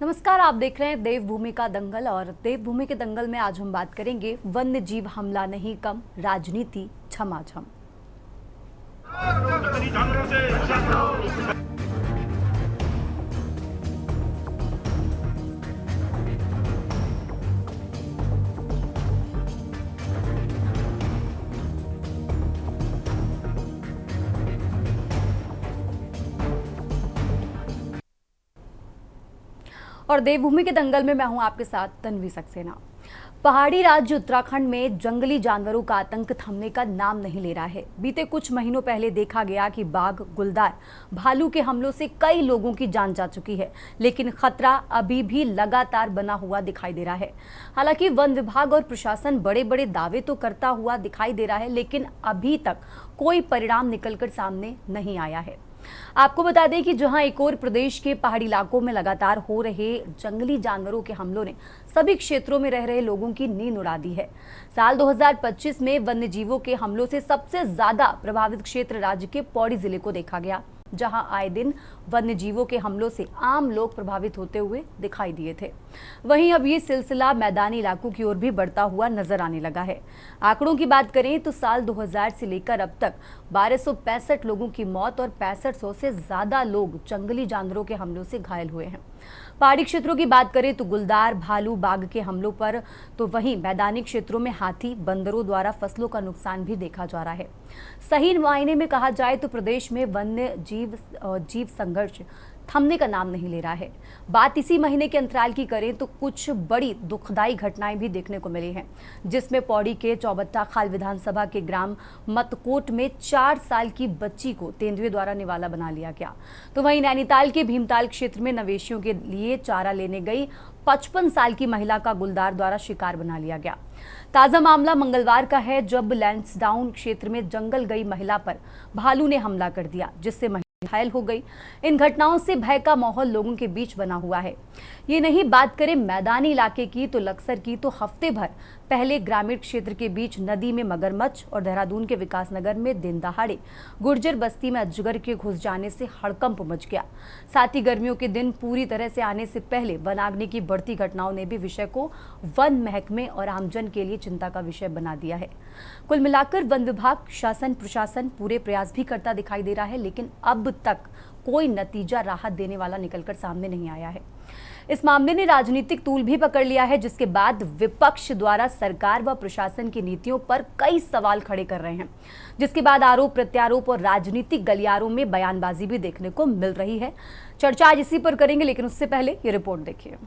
नमस्कार, आप देख रहे हैं देवभूमि का दंगल और देवभूमि के दंगल में आज हम बात करेंगे वन्य जीव हमला नहीं कम, राजनीति झमाझम। और देवभूमि के दंगल में मैं हूं आपके साथ तन्वी सक्सेना। पहाड़ी राज्य उत्तराखंड में जंगली जानवरों का आतंक थमने का नाम नहीं ले रहा है। बीते कुछ महीनों पहले देखा गया कि बाघ, गुलदार, भालू के हमलों से कई लोगों की जान जा चुकी है, लेकिन खतरा अभी भी लगातार बना हुआ दिखाई दे रहा है। हालांकि वन विभाग और प्रशासन बड़े बड़े दावे तो करता हुआ दिखाई दे रहा है, लेकिन अभी तक कोई परिणाम निकलकर सामने नहीं आया है। आपको बता दें कि जहां एक और प्रदेश के पहाड़ी इलाकों में लगातार हो रहे जंगली जानवरों के हमलों ने सभी क्षेत्रों में रह रहे लोगों की नींद उड़ा दी है। साल 2025 में वन्य जीवों के हमलों से सबसे ज्यादा प्रभावित क्षेत्र राज्य के पौड़ी जिले को देखा गया, जहां आए दिन वन्य जीवों के हमलों से आम लोग प्रभावित होते हुए दिखाई दिए थे। वहीं अब ये सिलसिला मैदानी इलाकों की ओर भी बढ़ता हुआ नजर आने लगा है। आंकड़ों की बात करें तो साल 2000 से लेकर अब तक 1265 लोगों की मौत और 6500 से ज्यादा लोग जंगली जानवरों के हमलों से घायल हुए हैं। पहाड़ी क्षेत्रों की बात करें तो गुलदार, भालू, बाघ के हमलों पर, तो वहीं मैदानी क्षेत्रों में हाथी, बंदरों द्वारा फसलों का नुकसान भी देखा जा रहा है। सही मायने में कहा जाए तो प्रदेश में वन्य जीव संघर्ष थमने का नाम नहीं ले रहा है। बात इसी महीने के अंतराल की करें तो कुछ बड़ी दुखदाई घटनाएं भी देखने को मिली हैं, जिसमें पौड़ी के चौबट्टा खाल विधानसभा के ग्राम मतकोट में 4 साल की बच्ची को तेंदुए द्वारा निवाला बना लिया गया। तो वहीं नैनीताल के भीमताल क्षेत्र में मवेशियों के लिए चारा लेने गई 55 साल की महिला का गुलदार द्वारा शिकार बना लिया गया। ताजा मामला मंगलवार का है, जब लैंसडाउन क्षेत्र में जंगल गई महिला पर भालू ने हमला कर दिया, जिससे घायल हो गई। इन घटनाओं से भय का माहौल लोगों के बीच बना हुआ है। ये नहीं बात करें मैदानी इलाके की तो लक्सर की, तो हफ्ते भर पहले ग्रामीण क्षेत्र के बीच नदी में मगरमच्छ और देहरादून के विकासनगर में दिन दहाड़े गुर्जर बस्ती में अजगर के घुस जाने से हड़कंप मच गया। साथ ही गर्मियों के दिन पूरी तरह से आने से पहले वनाग्नि की बढ़ती घटनाओं ने भी विषय को वन महकमे और आमजन के लिए चिंता का विषय बना दिया है। कुल मिलाकर वन विभाग, शासन, प्रशासन पूरे प्रयास भी करता दिखाई दे रहा है, लेकिन अब तक कोई नतीजा राहत देने वाला निकलकर सामने नहीं आया है। इस मामले ने राजनीतिक तूल भी पकड़ लिया है, जिसके बाद विपक्ष द्वारा सरकार व प्रशासन की नीतियों पर कई सवाल खड़े कर रहे हैं, जिसके बाद आरोप प्रत्यारोप और राजनीतिक गलियारों में बयानबाजी भी देखने को मिल रही है। चर्चा आज इसी पर करेंगे, लेकिन उससे पहले ये रिपोर्ट देखिए।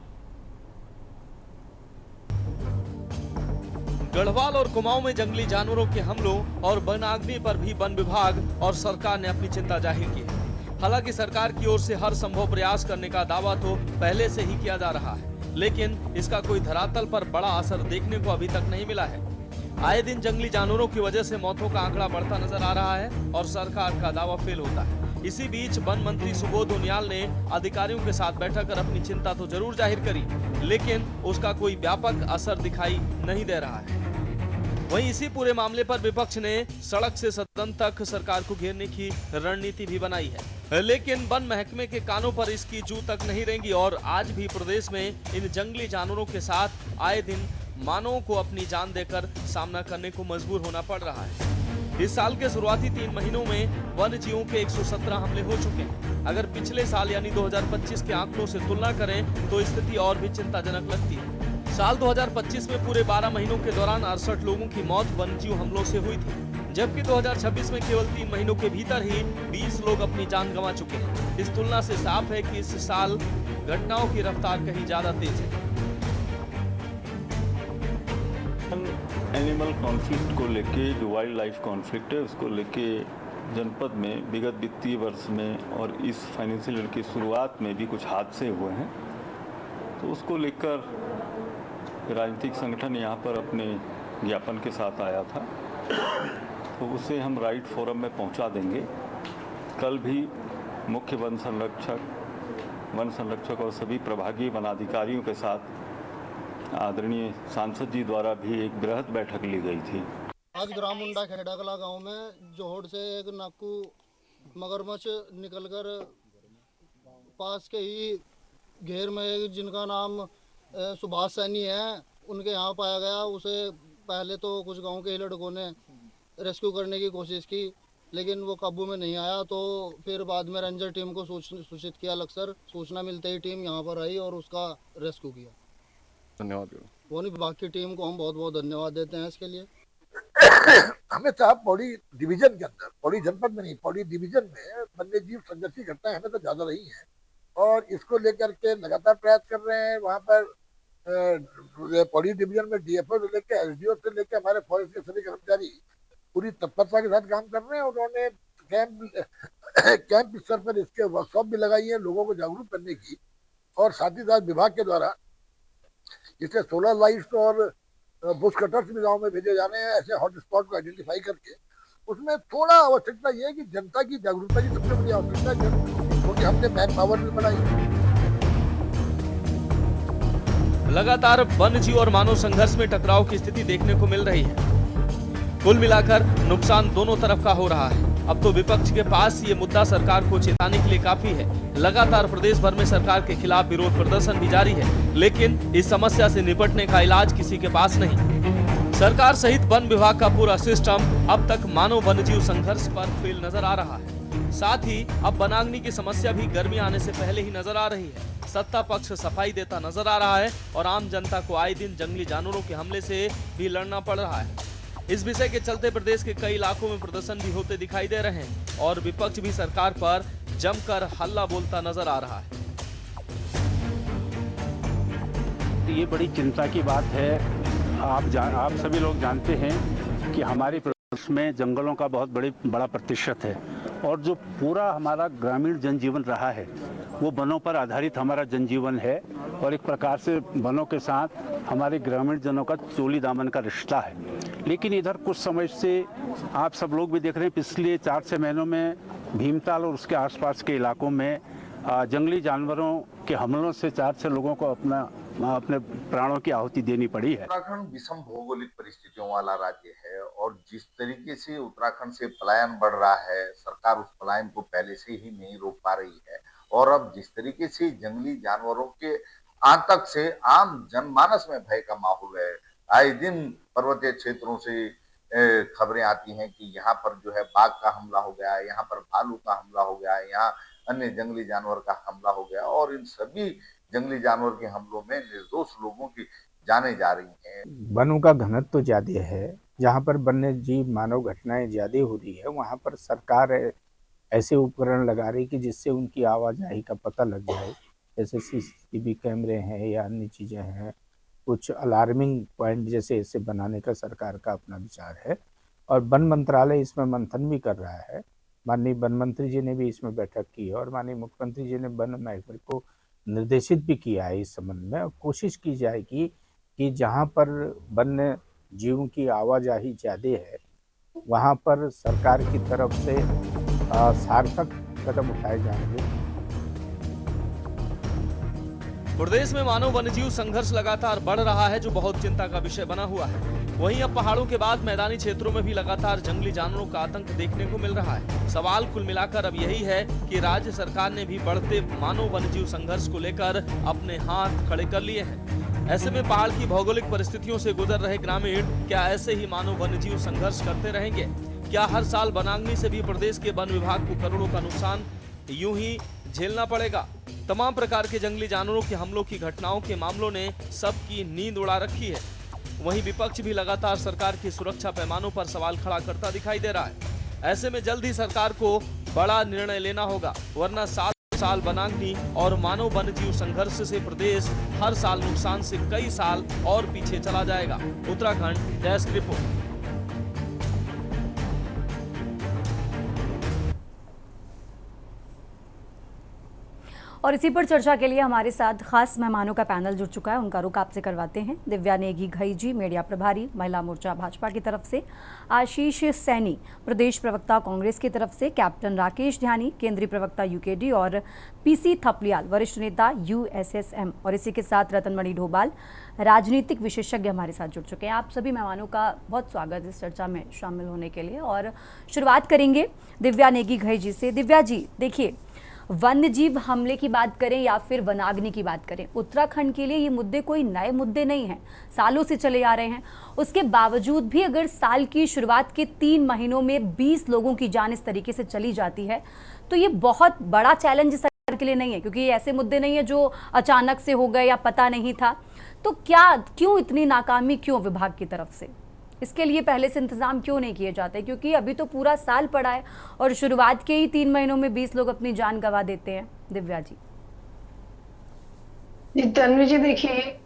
गढ़वाल और कुमाऊं में जंगली जानवरों के हमलों और वनाग्नि पर भी वन विभाग और सरकार ने अपनी चिंता जाहिर की है। हालांकि सरकार की ओर से हर संभव प्रयास करने का दावा तो पहले से ही किया जा रहा है, लेकिन इसका कोई धरातल पर बड़ा असर देखने को अभी तक नहीं मिला है। आए दिन जंगली जानवरों की वजह से मौतों का आंकड़ा बढ़ता नजर आ रहा है और सरकार का दावा फेल होता है। इसी बीच वन मंत्री सुबोध उनियाल ने अधिकारियों के साथ बैठक कर अपनी चिंता तो जरूर जाहिर करी, लेकिन उसका कोई व्यापक असर दिखाई नहीं दे रहा है। वहीं इसी पूरे मामले पर विपक्ष ने सड़क से सदन तक सरकार को घेरने की रणनीति भी बनाई है, लेकिन वन महकमे के कानों पर इसकी जू तक नहीं रेंगी और आज भी प्रदेश में इन जंगली जानवरों के साथ आए दिन मानवों को अपनी जान देकर सामना करने को मजबूर होना पड़ रहा है। इस साल के शुरुआती 3 महीनों में वन्य जीवों के 117 हमले हो चुके हैं। अगर पिछले साल यानी 2025 के आंकड़ों से तुलना करें तो स्थिति और भी चिंताजनक लगती है। साल 2025 में पूरे 12 महीनों के दौरान 68 लोगों की मौत वन्यजीव हमलों से हुई थी, जबकि 2026 में केवल 3 महीनों के भीतर ही 20 लोग अपनी जान गंवा चुके हैं। इस तुलना से साफ है कि इस साल घटनाओं की रफ्तार कहीं ज्यादा तेज है। एनिमल कॉन्फ्लिक्ट को लेके, जो वाइल्ड लाइफ कॉन्फ्लिक्ट है, उसको लेके जनपद में विगत वित्तीय वर्ष में और इस फाइनेंशियल ईयर की शुरुआत में भी कुछ हादसे हुए हैं। तो उसको लेकर राजनीतिक संगठन यहाँ पर अपने ज्ञापन के साथ आया था, तो उसे हम राइट फोरम में पहुँचा देंगे। कल भी मुख्य वन संरक्षक और सभी प्रभागीय वनाधिकारियों के साथ आदरणीय सांसद जी द्वारा भी एक बृहद बैठक ली गई थी। आज ग्राम मुंडा खेड़ाकला गांव में जोहड़ से एक नाकू मगरमच्छ निकलकर पास के ही घेर में एक जिनका नाम सुभाष सैनी है, उनके यहाँ पाया गया। उसे पहले तो कुछ गांव के ही लड़कों ने रेस्क्यू करने की कोशिश की, लेकिन वो काबू में नहीं आया। तो फिर बाद में रेंजर टीम को सूचित किया लक्सर। सूचना मिलते ही टीम यहाँ पर आई और उसका रेस्क्यू किया। धन्यवाद। वो नहीं, बाकी टीम को हम बहुत बहुत धन्यवाद देते हैं इसके लिए। हमें साहब पौड़ी डिवीजन के अंदर, पौड़ी जनपद में नहीं, पौड़ी डिवीजन में वन्य जीव संघर्ष की घटनाएं हमें तो ज्यादा रही है और इसको लेकर के लगातार प्रयास कर रहे हैं। वहाँ पर पौड़ी डिवीजन में डीएफओ से लेकर एसडीओ से लेकर हमारे फॉरेस्ट के सभी कर्मचारी पूरी तत्परता के साथ काम कर रहे हैं। उन्होंने कैंप स्तर पर इसके वर्कशॉप भी लगाई है लोगों को जागरूक करने की, और साथ ही साथ विभाग के द्वारा इससे सोलर लाइट्स और बुश कटर्स भी गाँव में भेजे जा रहे हैं, ऐसे हॉट स्पॉट को आइडेंटिफाई करके। उसमें थोड़ा आवश्यकता ये है कि जनता की जागरूकता की सबसे बड़ी आवश्यकता है, क्योंकि हमने मैन पावर भी बढ़ाई। लगातार वन्य जीव और मानव संघर्ष में टकराव की स्थिति देखने को मिल रही है। कुल मिलाकर नुकसान दोनों तरफ का हो रहा है। अब तो विपक्ष के पास ये मुद्दा सरकार को चेताने के लिए काफी है। लगातार प्रदेश भर में सरकार के खिलाफ विरोध प्रदर्शन भी जारी है, लेकिन इस समस्या से निपटने का इलाज किसी के पास नहीं। सरकार सहित वन विभाग का पूरा सिस्टम अब तक मानव वन्यजीव संघर्ष पर फेल नजर आ रहा है। साथ ही अब वनाग्नि की समस्या भी गर्मी आने से पहले ही नजर आ रही है। सत्ता पक्ष सफाई देता नजर आ रहा है और आम जनता को आए दिन जंगली जानवरों के हमले से भी लड़ना पड़ रहा है। इस विषय के चलते प्रदेश के कई इलाकों में प्रदर्शन भी होते दिखाई दे रहे हैं और विपक्ष भी सरकार पर जमकर हल्ला बोलता नजर आ रहा है। ये बड़ी चिंता की बात है। आप सभी लोग जानते हैं कि हमारे प्रदेश में जंगलों का बहुत बड़ा प्रतिशत है और जो पूरा हमारा ग्रामीण जनजीवन रहा है वो वनों पर आधारित हमारा जनजीवन है और एक प्रकार से वनों के साथ हमारे ग्रामीण जनों का चोली दामन का रिश्ता है। लेकिन इधर कुछ समय से आप सब लोग भी देख रहे हैं, पिछले 4-6 महीनों में भीमताल और उसके आसपास के इलाकों में जंगली जानवरों के हमलों से 4-6 लोगों को अपने प्राणों की आहुति देनी पड़ी है। उत्तराखंड विषम भौगोलिक परिस्थितियों वाला राज्य है और जिस तरीके से उत्तराखंड से पलायन बढ़ रहा है, सरकार उस पलायन को पहले से ही नहीं रोक पा रही है। और अब जिस तरीके से जंगली जानवरों के आतंक से आम जनमानस में भय का माहौल है, आए दिन पर्वतीय क्षेत्रों से खबरें आती हैं कि यहाँ पर जो है बाघ का हमला हो गया, यहाँ पर भालू का हमला हो गया, यहाँ अन्य जंगली जानवर का हमला हो गया और इन सभी जंगली जानवर के हमलों में निर्दोष लोगों की जानें जा रही हैं। वनों का घनत्व तो ज्यादा है, जहाँ पर वन्य जीव मानव घटनाएं ज्यादा हो रही है वहाँ पर सरकार ऐसे उपकरण लगा रही कि जिससे उनकी आवाजाही का पता लग जाए, जैसे सीसीटीवी कैमरे हैं या अन्य चीजें हैं। कुछ अलार्मिंग पॉइंट जैसे ऐसे बनाने का सरकार का अपना विचार है और वन मंत्रालय इसमें मंथन भी कर रहा है। माननीय वन मंत्री जी ने भी इसमें बैठक की है और माननीय मुख्यमंत्री जी ने वन महकमे को निर्देशित भी किया है इस संबंध में और कोशिश की जाएगी कि जहां पर वन्य जीवों की आवाजाही ज़्यादा है वहां पर सरकार की तरफ से सार्थक कदम उठाए जाएंगे। प्रदेश में मानव वन्यजीव संघर्ष लगातार बढ़ रहा है, जो बहुत चिंता का विषय बना हुआ है। वहीं अब पहाड़ों के बाद मैदानी क्षेत्रों में भी लगातार जंगली जानवरों का आतंक देखने को मिल रहा है। सवाल कुल मिलाकर अब यही है कि राज्य सरकार ने भी बढ़ते मानव वन्यजीव संघर्ष को लेकर अपने हाथ खड़े कर लिए हैं। ऐसे में पहाड़ की भौगोलिक परिस्थितियों से गुजर रहे ग्रामीण क्या ऐसे ही मानव वन्यजीव संघर्ष करते रहेंगे? क्या हर साल वनाग्नि से भी प्रदेश के वन विभाग को करोड़ों का नुकसान यूं ही झेलना पड़ेगा? तमाम प्रकार के जंगली जानवरों के हमलों की घटनाओं के मामलों ने सबकी नींद उड़ा रखी है। वहीं विपक्ष भी लगातार सरकार की सुरक्षा पैमानों पर सवाल खड़ा करता दिखाई दे रहा है। ऐसे में जल्द ही सरकार को बड़ा निर्णय लेना होगा, वरना 7 साल वनाग्नि और मानव वन्यजीव संघर्ष से प्रदेश हर साल नुकसान से कई साल और पीछे चला जाएगा। Uttarakhand desk report. और इसी पर चर्चा के लिए हमारे साथ खास मेहमानों का पैनल जुड़ चुका है, उनका रुख आपसे करवाते हैं। दिव्या नेगी घई जी, मीडिया प्रभारी महिला मोर्चा भाजपा की तरफ से, आशीष सैनी प्रदेश प्रवक्ता कांग्रेस की तरफ से, कैप्टन राकेश ध्यानी केंद्रीय प्रवक्ता यूकेडी और पीसी थपलियाल वरिष्ठ नेता यूएसएसएम, और इसी के साथ रतनमणि ढोबाल राजनीतिक विशेषज्ञ हमारे साथ जुड़ चुके हैं। आप सभी मेहमानों का बहुत स्वागत इस चर्चा में शामिल होने के लिए। और शुरुआत करेंगे दिव्या नेगी घई जी से। दिव्या जी, देखिए वन्य जीव हमले की बात करें या फिर वनाग्नि की बात करें, उत्तराखंड के लिए ये मुद्दे कोई नए मुद्दे नहीं हैं, सालों से चले आ रहे हैं। उसके बावजूद भी अगर साल की शुरुआत के 3 महीनों में 20 लोगों की जान इस तरीके से चली जाती है तो ये बहुत बड़ा चैलेंज सरकार के लिए नहीं है, क्योंकि ये ऐसे मुद्दे नहीं है जो अचानक से हो गए या पता नहीं था। तो क्यों इतनी नाकामी क्यों विभाग की तरफ से? इसके लिए पहले से इंतजाम क्यों नहीं किए जाते? क्योंकि अभी तो पूरा साल पड़ा है और शुरुआत के ही 3 महीनों में 20 लोग अपनी जान गंवा देते हैं। दिव्या जी। तन्वी जी, देखिए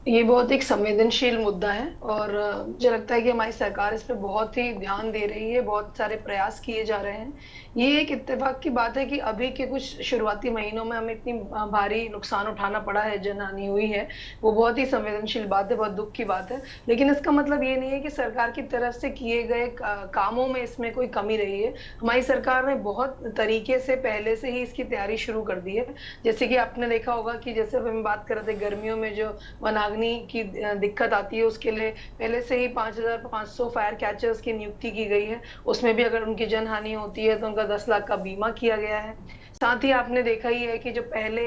ये बहुत एक संवेदनशील मुद्दा है और मुझे लगता है कि हमारी सरकार इस पर बहुत ही ध्यान दे रही है, बहुत सारे प्रयास किए जा रहे हैं। ये एक इत्तेफाक की बात है कि अभी के कुछ शुरुआती महीनों में हमें इतनी भारी नुकसान उठाना पड़ा है, जनहानि हुई है, वो बहुत ही संवेदनशील बात है, बहुत दुख की बात है। लेकिन इसका मतलब ये नहीं है कि सरकार की तरफ से किए गए कामों में इसमें कोई कमी रही है। हमारी सरकार ने बहुत तरीके से पहले से ही इसकी तैयारी शुरू कर दी है। जैसे कि आपने देखा होगा कि जैसे हम बात कर रहे थे, गर्मियों में जो वनाग्नि की दिक्कत आती है उसके लिए पहले से ही 5,500 फायर कैचर्स की नियुक्ति की गई है। उसमें भी अगर उनकी जनहानि होती है तो उनका 10 लाख का बीमा किया गया है। साथ ही आपने देखा ही है कि जो पहले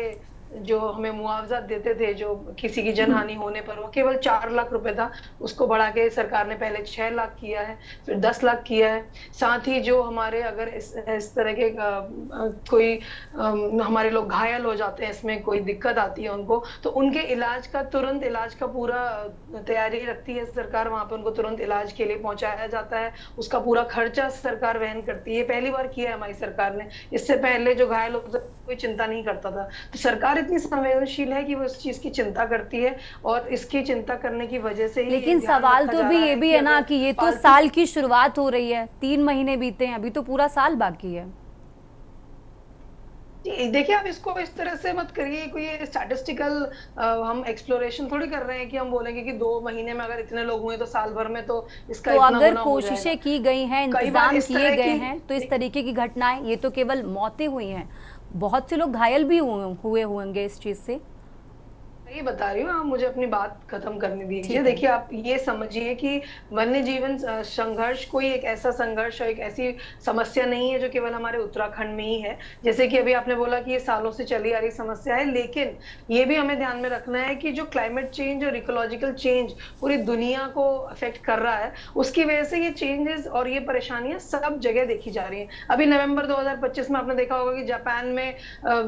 जो हमें मुआवजा देते थे जो किसी की जनहानि होने पर, वो केवल 4 लाख रुपए था, उसको बढ़ा के सरकार ने पहले 6 लाख किया है, फिर 10 लाख किया है। साथ ही जो हमारे अगर इस तरह के कोई हमारे लोग घायल हो जाते हैं, इसमें कोई दिक्कत आती है उनको, तो उनके इलाज का तुरंत इलाज का पूरा तैयारी रखती है सरकार, वहां पर उनको तुरंत इलाज के लिए पहुंचाया जाता है, उसका पूरा खर्चा सरकार वहन करती है। पहली बार किया है हमारी सरकार ने, इससे पहले जो घायल होता कोई चिंता नहीं करता था। तो सरकार इतनी संवेदनशील है कि वो इस चीज की चिंता करती है और इसकी चिंता करने की वजह से ही। लेकिन सवाल तो भी ये भी है ना कि ये तो साल की शुरुआत हो रही है, 3 महीने बीते हैं, अभी तो पूरा साल बाकी है। देखिए, आप इसको इस तरह से मत करिए, कोई स्टैटिस्टिकल हम एक्सप्लोरेशन थोड़ी कर रहे हैं कि हम बोलेंगे कि 2 महीने में अगर इतने लोग हुए तो साल भर में तो इसका तो इतना अगर कोशिशें की गई हैं, इंतजाम किए गए हैं, तो इस तरीके की घटनाएं, ये तो केवल मौतें हुई हैं, बहुत से लोग घायल भी हुए होंगे इस चीज से। ये बता रही हूँ, आप मुझे अपनी बात खत्म करने दीजिए। देखिए, आप ये समझिए कि वन्य जीवन संघर्ष कोई एक ऐसा संघर्ष और एक ऐसी समस्या नहीं है जो केवल हमारे उत्तराखंड में ही है। जैसे कि अभी आपने बोला कि ये सालों से चली आ रही समस्या है, लेकिन ये भी हमें ध्यान में रखना है कि जो क्लाइमेट चेंज और इकोलॉजिकल चेंज पूरी दुनिया को अफेक्ट कर रहा है, उसकी वजह से ये चेंजेस और ये परेशानियां सब जगह देखी जा रही है। अभी नवंबर 2025 में आपने देखा होगा कि जापान में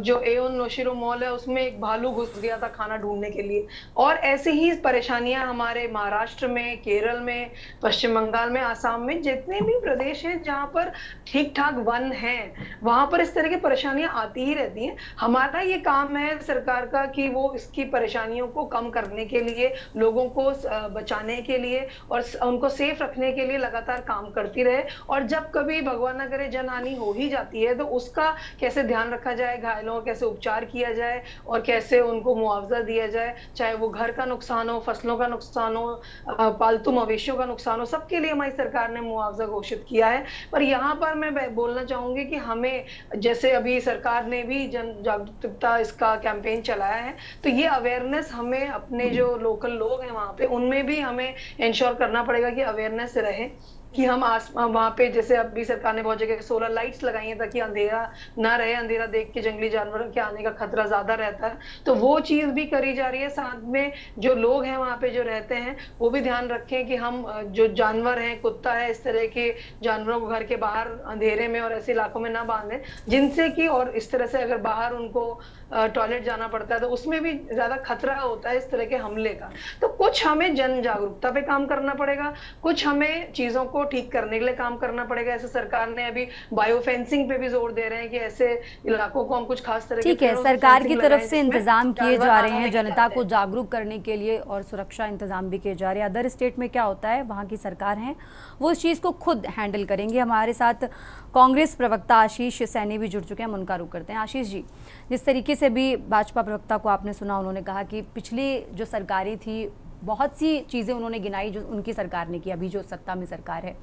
जो एओन नोशिरो मॉल है उसमें एक भालू घुस गया था खाना ढूंढने के लिए। और ऐसी ही परेशानियां हमारे महाराष्ट्र में, केरल में, पश्चिम बंगाल में, आसाम में, जितने भी प्रदेश हैं जहां पर ठीक ठाक वन है, वहां पर इस तरह की परेशानियां आती ही रहती हैं। हमारा ये काम है सरकार का कि वो इसकी परेशानियों को कम करने के लिए, लोगों को बचाने के लिए और उनको सेफ रखने के लिए लगातार काम करती रहे। और जब कभी भगवान न करे जनहानि हो ही जाती है तो उसका कैसे ध्यान रखा जाए, घायलों का कैसे उपचार किया जाए और कैसे उनको मुआवजा दिया जाए, चाहे वो घर का नुकसान हो, फसलों का नुकसान हो, पालतू मवेशियों का नुकसान हो, सबके लिए हमारी सरकार ने मुआवजा घोषित किया है। पर यहाँ पर मैं बोलना चाहूंगी कि हमें, जैसे अभी सरकार ने भी जन जागरूकता इसका कैंपेन चलाया है, तो ये अवेयरनेस हमें अपने जो लोकल लोग हैं वहां पे, उनमें भी हमें इंश्योर करना पड़ेगा कि अवेयरनेस रहे, कि हम वहां पे, जैसे अभी सरकार ने बहुत जगह सोलर लाइट्स लगाई हैं ताकि अंधेरा ना रहे, अंधेरा देख के जंगली जानवरों के आने का खतरा ज्यादा रहता है, तो वो चीज भी करी जा रही है। साथ में जो लोग हैं वहां पे जो रहते हैं वो भी ध्यान रखें कि हम जो जानवर हैं, कुत्ता है, इस तरह के जानवरों को घर के बाहर अंधेरे में और ऐसे इलाकों में ना बांधें जिनसे कि, और इस तरह से अगर बाहर उनको टॉयलेट जाना पड़ता है तो उसमें भी ज्यादा खतरा होता है इस तरह के हमले का। तो कुछ हमें जन जागरूकता पे काम करना पड़ेगा, कुछ हमें चीजों को ठीक करने के लिए काम करना पड़ेगा। ऐसे सरकार ने अभी बायो फेंसिंग पे भी जोर दे रहे हैं कि ऐसे इलाकों को हम कुछ खास तरह ठीक है, सरकार की तरफ से इंतजाम किए जा रहे हैं जनता को जागरूक करने के लिए और सुरक्षा इंतजाम भी किए जा रहे हैं। अदर स्टेट में क्या होता है, वहाँ की सरकार है वो इस चीज़ को खुद हैंडल करेंगे। हमारे साथ कांग्रेस प्रवक्ता आशीष सैनी भी जुड़ चुके हैं, हम उनका रुख करते हैं। आशीष जी, जिस तरीके से भी भाजपा प्रवक्ता को आपने सुना, उन्होंने कहा कि पिछली जो सरकारें थी बहुत सी चीज़ें उन्होंने गिनाई जो उनकी सरकार ने की, अभी जो सत्ता में सरकार है,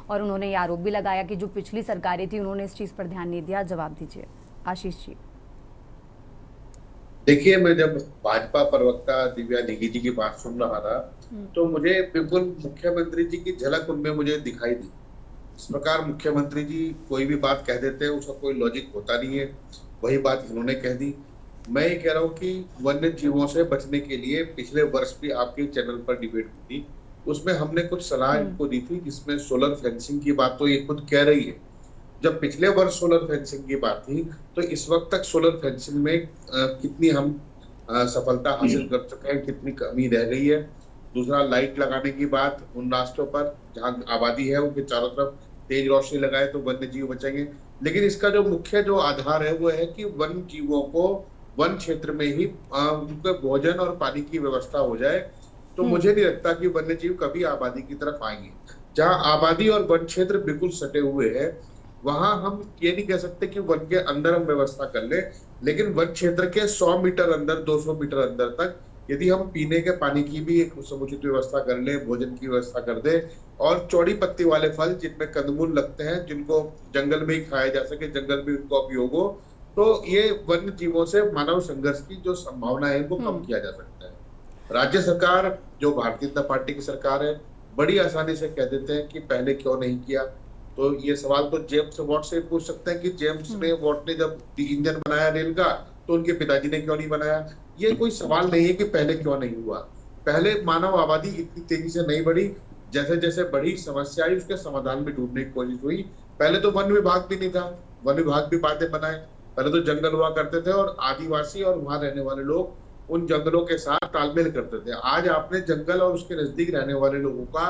और उन्होंने ये आरोप भी लगाया कि जो पिछली सरकारें थी उन्होंने इस चीज़ पर ध्यान नहीं दिया। जवाब दीजिए आशीष जी। देखिए, मैं जब भाजपा प्रवक्ता दिव्या नेगी जी की बात सुन रहा था तो मुझे बिल्कुल मुख्यमंत्री जी की झलक उनमें मुझे दिखाई दी। इस प्रकार मुख्यमंत्री जी कोई भी बात कह देते हैं, उसका कोई लॉजिक होता नहीं है। वही बात इन्होंने कह दी। मैं ये कह रहा हूँ कि वन्य जीवों से बचने के लिए पिछले वर्ष भी आपके चैनल पर डिबेट हुई थी, उसमें हमने कुछ सलाह इनको दी थी, जिसमें सोलर फेंसिंग की बात तो ये खुद कह रही है। जब पिछले वर्ष सोलर फेंसिंग की बात थी, तो इस वक्त तक सोलर फेंसिंग में कितनी हम सफलता हासिल कर चुके हैं, कितनी कमी रह गई है। दूसरा, लाइट लगाने की बात, उन रास्तों पर जहाँ आबादी है उनके चारों तरफ तेज रोशनी लगाए तो वन्य जीव बचेंगे। लेकिन इसका जो मुख्य जो आधार है वो है कि वन्य जीवों को वन क्षेत्र में ही उनके भोजन और पानी की व्यवस्था हो जाए। तो मुझे नहीं लगता कि वन्य जीव कभी आबादी की तरफ आएंगे। जहाँ आबादी और वन क्षेत्र बिल्कुल सटे हुए हैं, वहां हम ये नहीं कह सकते कि वन के अंदर हम व्यवस्था कर ले, लेकिन वन क्षेत्र के 100 मीटर अंदर, 200 मीटर अंदर तक यदि हम पीने के पानी की भी एक समुचित व्यवस्था कर ले, भोजन की व्यवस्था कर दे, और चौड़ी पत्ती वाले फल जिनमें कंदमूल लगते हैं, जिनको जंगल में ही खाया जा सके, जंगल में उनका उपयोग हो, तो ये वन्य जीवों से मानव संघर्ष की जो संभावना है इनको कम किया जा सकता है। राज्य सरकार, जो भारतीय जनता पार्टी की सरकार है, बड़ी आसानी से कह देते हैं कि पहले क्यों नहीं किया। तो ये सवाल तो जेम्स वॉट से पूछ सकते हैं कि जेम्स ने वॉट ने जब इंजन बनाया रेल का, तो उनके पिताजी ने क्यों नहीं बनाया। ये कोई सवाल नहीं है कि पहले क्यों नहीं हुआ। पहले मानव आबादी इतनी तेजी से नहीं बढ़ी, जैसे जैसे बढ़ी समस्या आई उसके समाधान में ढूंढने की कोशिश हुई। पहले तो वन विभाग भी नहीं था, वन विभाग भी बातें बनाए। पहले तो जंगल हुआ करते थे और आदिवासी और वहां रहने वाले लोग उन जंगलों के साथ तालमेल करते थे। आज आपने जंगल और उसके नजदीक रहने वाले लोगों का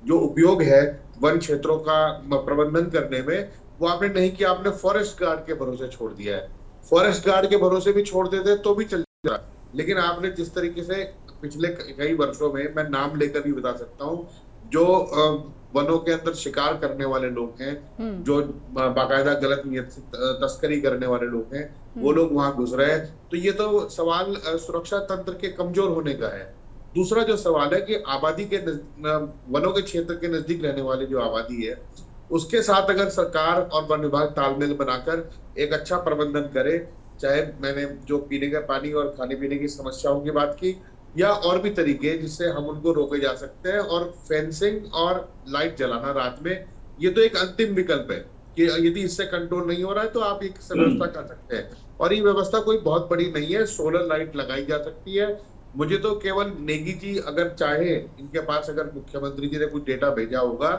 जो उपयोग है वन क्षेत्रों का प्रबंधन करने में, वो आपने नहीं किया। आपने फॉरेस्ट गार्ड के भरोसे छोड़ दिया है। फॉरेस्ट गार्ड के भरोसे भी छोड़ देते तो भी चल जाता, लेकिन आपने जिस तरीके से पिछले कई वर्षों में, मैं नाम लेकर भी बता सकता हूँ, जो वनों के अंदर शिकार करने वाले लोग हैं, जो बाकायदा गलत नियत से तस्करी करने वाले लोग हैं, वो लोग वहां घुस रहे हैं। तो ये तो सवाल सुरक्षा तंत्र के कमजोर होने का है। दूसरा जो सवाल है कि आबादी के वनों के क्षेत्र के नजदीक रहने वाली जो आबादी है, उसके साथ अगर सरकार और वन विभाग तालमेल बनाकर एक अच्छा प्रबंधन करे, चाहे मैंने जो पीने का पानी और खाने पीने की समस्याओं की बात की, या और भी तरीके जिससे हम उनको रोके जा सकते हैं, और फेंसिंग और लाइट जलाना रात में, ये तो एक अंतिम विकल्प है कि यदि इससे कंट्रोल नहीं हो रहा है तो आप एक व्यवस्था कर सकते हैं। और ये व्यवस्था कोई बहुत बड़ी नहीं है, सोलर लाइट लगाई जा सकती है। मुझे तो केवल नेगी जी अगर चाहे, इनके पास अगर मुख्यमंत्री जी ने कुछ डेटा भेजा होगा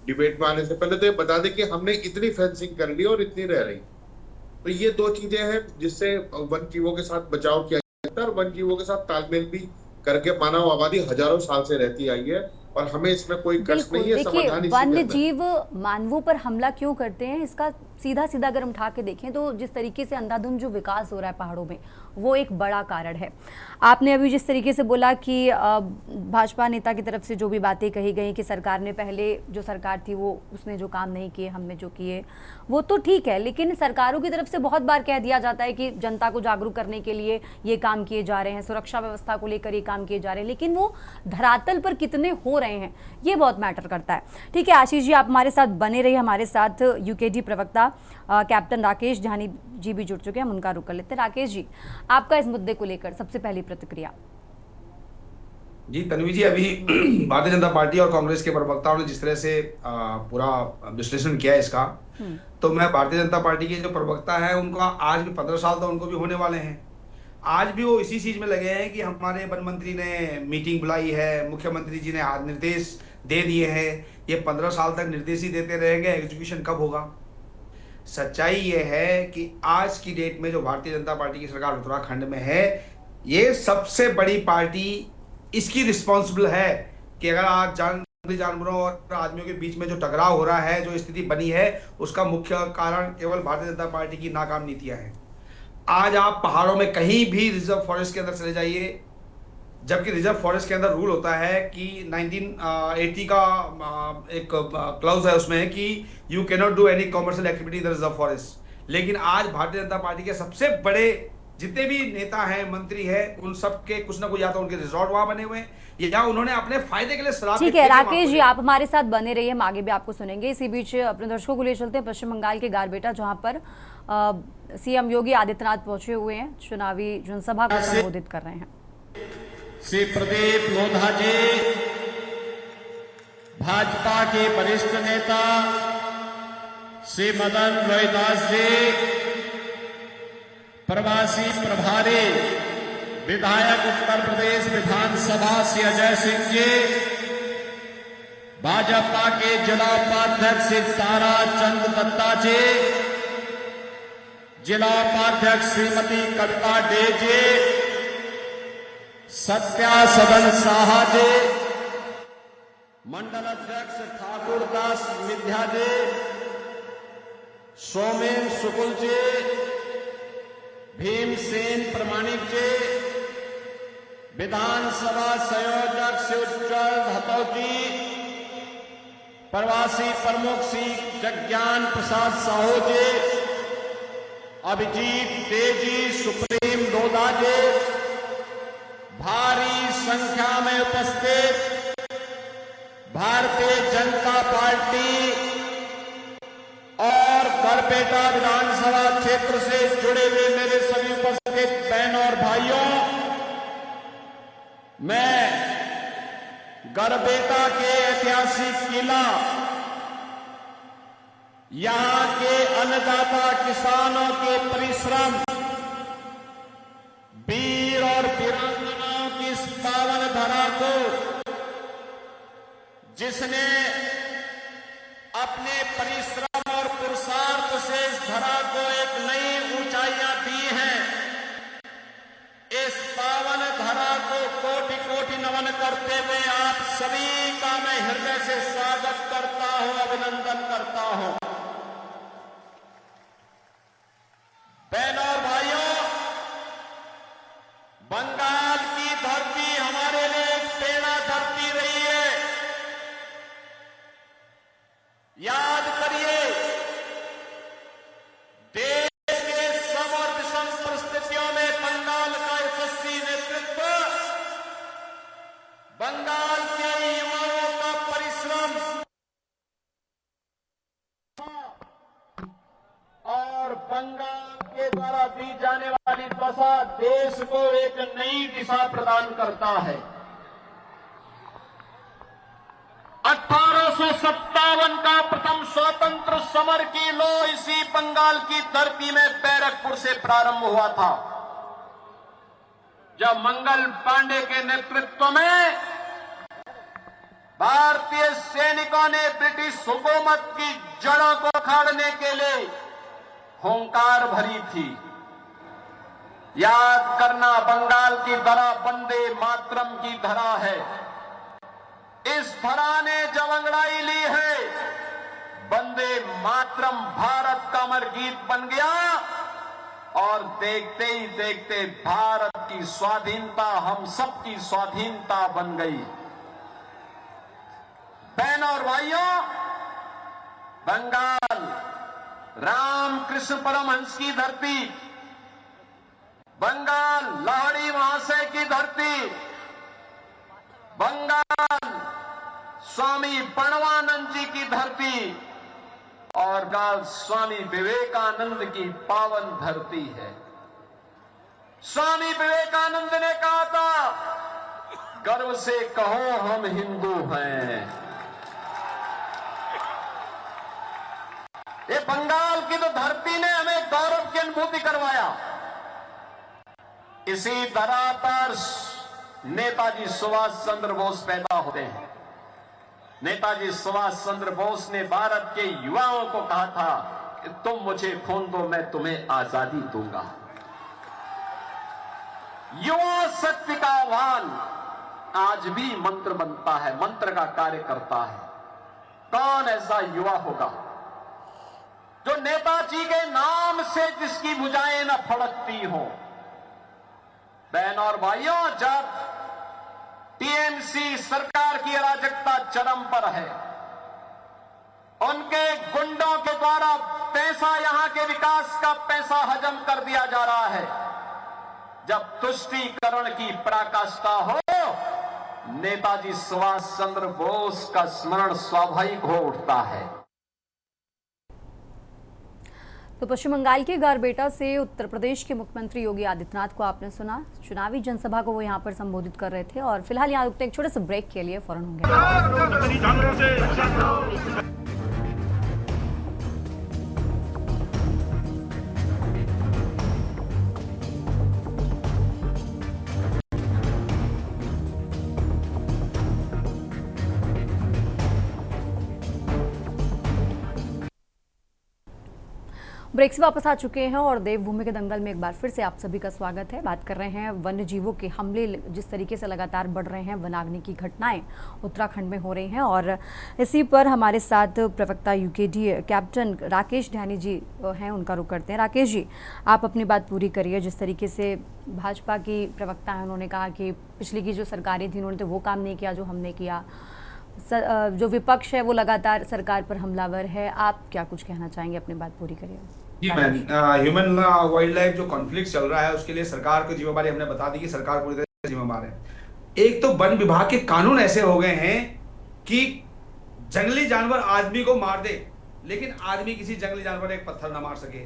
डिबेट में आने से पहले, तो ये बता दे कि हमने इतनी फेंसिंग कर ली और इतनी रह रही। तो ये दो चीजें हैं जिससे वन जीवों के साथ बचाव किया जाता है, और वन जीवों के साथ तालमेल भी करके मानव आबादी हजारों साल से रहती आई है, और हमें इसमें कोई कष्ट नहीं है। देखिए, वन्य जीव मानवों पर हमला क्यों करते हैं, इसका सीधा सीधा अगर हम उठा के देखें तो जिस तरीके से अंधाधुंध जो विकास हो रहा है पहाड़ों में, वो एक बड़ा कारण है। आपने अभी जिस तरीके से बोला कि भाजपा नेता की तरफ से जो भी बातें कही गई कि सरकार ने, पहले जो सरकार थी वो उसने जो काम नहीं किए, हमने जो किए वो तो ठीक है, लेकिन सरकारों की तरफ से बहुत बार कह दिया जाता है कि जनता को जागरूक करने के लिए ये काम किए जा रहे हैं, सुरक्षा व्यवस्था को लेकर ये काम किए जा रहे हैं, लेकिन वो धरातल पर कितने हो रहे हैं ये बहुत मैटर करता है। ठीक है आशीष जी, आप हमारे साथ बने रहिए। हमारे साथ यूकेडी प्रवक्ता कैप्टन राकेश जानी जी भी जुड़ चुके हैं, हम उनका रुख कर लेते हैं। राकेश जी, आपका इस मुद्दे को लेकर सबसे पहली प्रतिक्रिया। जी तन्वी जी, अभी भारतीय जनता पार्टी और कांग्रेस के प्रवक्ताओं ने जिस तरह से पूरा विश्लेषण किया है इसका, तो मैं भारतीय जनता पार्टी के जो प्रवक्ता है उनका आज भी 15 साल तो उनको भी होने वाले हैं, आज भी वो इसी चीज में लगे हैं कि हमारे वन मंत्री ने मीटिंग बुलाई है, मुख्यमंत्री जी ने आज निर्देश दे दिए हैं, ये 15 साल तक निर्देश ही देते रहेंगे, एग्जीक्यूशन कब होगा। सच्चाई ये है कि आज की डेट में जो भारतीय जनता पार्टी की सरकार उत्तराखंड में है, ये सबसे बड़ी पार्टी इसकी रिस्पॉन्सिबल है कि अगर आज जानवरों और आदमियों के बीच में जो टकराव हो रहा है, जो स्थिति बनी है, उसका मुख्य कारण केवल भारतीय जनता पार्टी की नाकाम नीतियां हैं। आज आप पहाड़ों में कहीं भी रिजर्व फॉरेस्ट के अंदर चले जाइए, जबकि रिजर्व फॉरेस्ट के अंदर रूल होता है कि 1980 का एक क्लाउज है उसमें कि you can not do any commercial activity in the reserve forest, लेकिन आज भारतीय जनता पार्टी के सबसे बड़े जितने भी नेता हैं, मंत्री हैं, उन सब के कुछ ना कुछ या तो उनके रिजॉर्ट वहां बने हुए हैं या उन्होंने अपने फायदे के लिए शराब। ठीक है राकेश जी, आप हमारे साथ बने रहिए, हम आगे भी आपको सुनेंगे। इसी बीच अपने दर्शकों को ले चलते हैं पश्चिम बंगाल के गारबेटा, जहां पर सीएम योगी आदित्यनाथ पहुंचे हुए हैं, चुनावी जनसभा को संबोधित कर रहे हैं। श्री प्रदीप लोधा जी, भाजपा के वरिष्ठ नेता श्री मदन रोहिदास जी, प्रवासी प्रभारी विधायक उत्तर प्रदेश विधानसभा से अजय सिंह जी, भाजपा के जिला उपाध्यक्ष तारा चंद दत्ता जी, जिला उपाध्यक्ष श्रीमती कविता डे जी, सत्या सदन साहा जी, मंडल अध्यक्ष ठाकुर दास मिध्या जी, सोमेन शुक्ल जी, भीमसेन प्रमाणिक जी, विधानसभा संयोजक शिवचल धतौजी, प्रवासी प्रमुख श्री जज्ञान प्रसाद साहू जी, अभिजीत दे जी, सुप्रीम लोधा जी, भारी संख्या में उपस्थित भारतीय जनता पार्टी और गरपेटा विधानसभा क्षेत्र से जुड़े हुए मेरे सभी उपस्थित बहनों और भाइयों, मैं गरपेटा के ऐतिहासिक किला, यहां के अन्नदाता किसानों के परिश्रम, वीर और वीरांगनाओं की इस पावन धरा को, जिसने अपने परिश्रम और पुरुषार्थ से इस धरा को एक नई ऊंचाइयां दी हैं, इस पावन धरा को कोटि कोटि नमन करते हुए आप सभी का मैं हृदय से स्वागत करता हूं, अभिनंदन करता हूं। बहनों और भाइयों, बंगाल की धरती हमारे लिए एक प्रेरणा धरती रही है। याद करिए, देश के सम और विषम परिस्थितियों में बंगाल का यशस्वी नेतृत्व, बंगाल के युवाओं का परिश्रम और बंगाल के द्वारा दी जाने वाली दशा देश को एक नई दिशा प्रदान करता है। 1857 का प्रथम स्वतंत्र समर की लो इसी बंगाल की धरती में बैरकपुर से प्रारंभ हुआ था, जब मंगल पांडे के नेतृत्व में भारतीय सैनिकों ने ब्रिटिश हुकूमत की जड़ों को उखाड़ने के लिए हुंकार भरी थी। याद करना, बंगाल की धरा वंदे मातरम की धरा है। इस धरा ने जब अंगड़ाई ली है, वंदे मातरम भारत का अमर गीत बन गया और देखते ही देखते भारत की स्वाधीनता हम सबकी स्वाधीनता बन गई। बहनों और भाइयों, बंगाल रामकृष्ण परमहंस की धरती, बंगाल लाहिड़ी महाशय की धरती, बंगाल स्वामी प्रणवानंद जी की धरती और बंगाल स्वामी विवेकानंद की पावन धरती है। स्वामी विवेकानंद ने कहा था, गर्व से कहो हम हिंदू हैं। ये बंगाल की तो धरती ने हमें गौरव की अनुभूति करवाया। इसी धरा पर नेताजी सुभाष चंद्र बोस पैदा होते हैं। नेताजी सुभाष चंद्र बोस ने भारत के युवाओं को कहा था कि तुम मुझे खून दो, मैं तुम्हें आजादी दूंगा। युवा शक्ति का आह्वान आज भी मंत्र बनता है, मंत्र का कार्य करता है। कौन ऐसा युवा होगा जो नेताजी के नाम से जिसकी भुजाएं न फड़कती हो। बहनों और भाइयों, जब टीएमसी सरकार की अराजकता चरम पर है, उनके गुंडों के द्वारा पैसा, यहां के विकास का पैसा हजम कर दिया जा रहा है, जब तुष्टीकरण की पराकाष्ठा हो, नेताजी सुभाष चंद्र बोस का स्मरण स्वाभाविक हो उठता है। तो पश्चिम बंगाल के गरबेटा से उत्तर प्रदेश के मुख्यमंत्री योगी आदित्यनाथ को आपने सुना, चुनावी जनसभा को वो यहाँ पर संबोधित कर रहे थे। और फिलहाल यहाँ रुकते एक छोटे से ब्रेक के लिए फौरन होंगे। ब्रेक से वापस आ चुके हैं और देवभूमि के दंगल में एक बार फिर से आप सभी का स्वागत है। बात कर रहे हैं वन्य जीवों के हमले जिस तरीके से लगातार बढ़ रहे हैं, वनाग्नि की घटनाएं उत्तराखंड में हो रही हैं और इसी पर हमारे साथ प्रवक्ता यूकेडी कैप्टन राकेश ध्यानी जी हैं, उनका रुख करते हैं। राकेश जी, आप अपनी बात पूरी करिए। जिस तरीके से भाजपा की प्रवक्ता है, उन्होंने कहा कि पिछली की जो सरकारें थी उन्होंने तो वो काम नहीं किया जो हमने किया, जो विपक्ष है वो लगातार सरकार पर हमलावर है। आप क्या कुछ कहना चाहेंगे? अपनी बात पूरी करिए। जी मैम, ह्यूमन वाइल्ड लाइफ जो कॉन्फ्लिक्ट चल रहा है उसके लिए सरकार को जिम्मेदारी हमने बता दी कि सरकार पूरी तरह से जिम्मेदार है। एक तो वन विभाग के कानून ऐसे हो गए हैं कि जंगली जानवर आदमी को मार दे, लेकिन आदमी किसी जंगली जानवर एक पत्थर ना मार सके,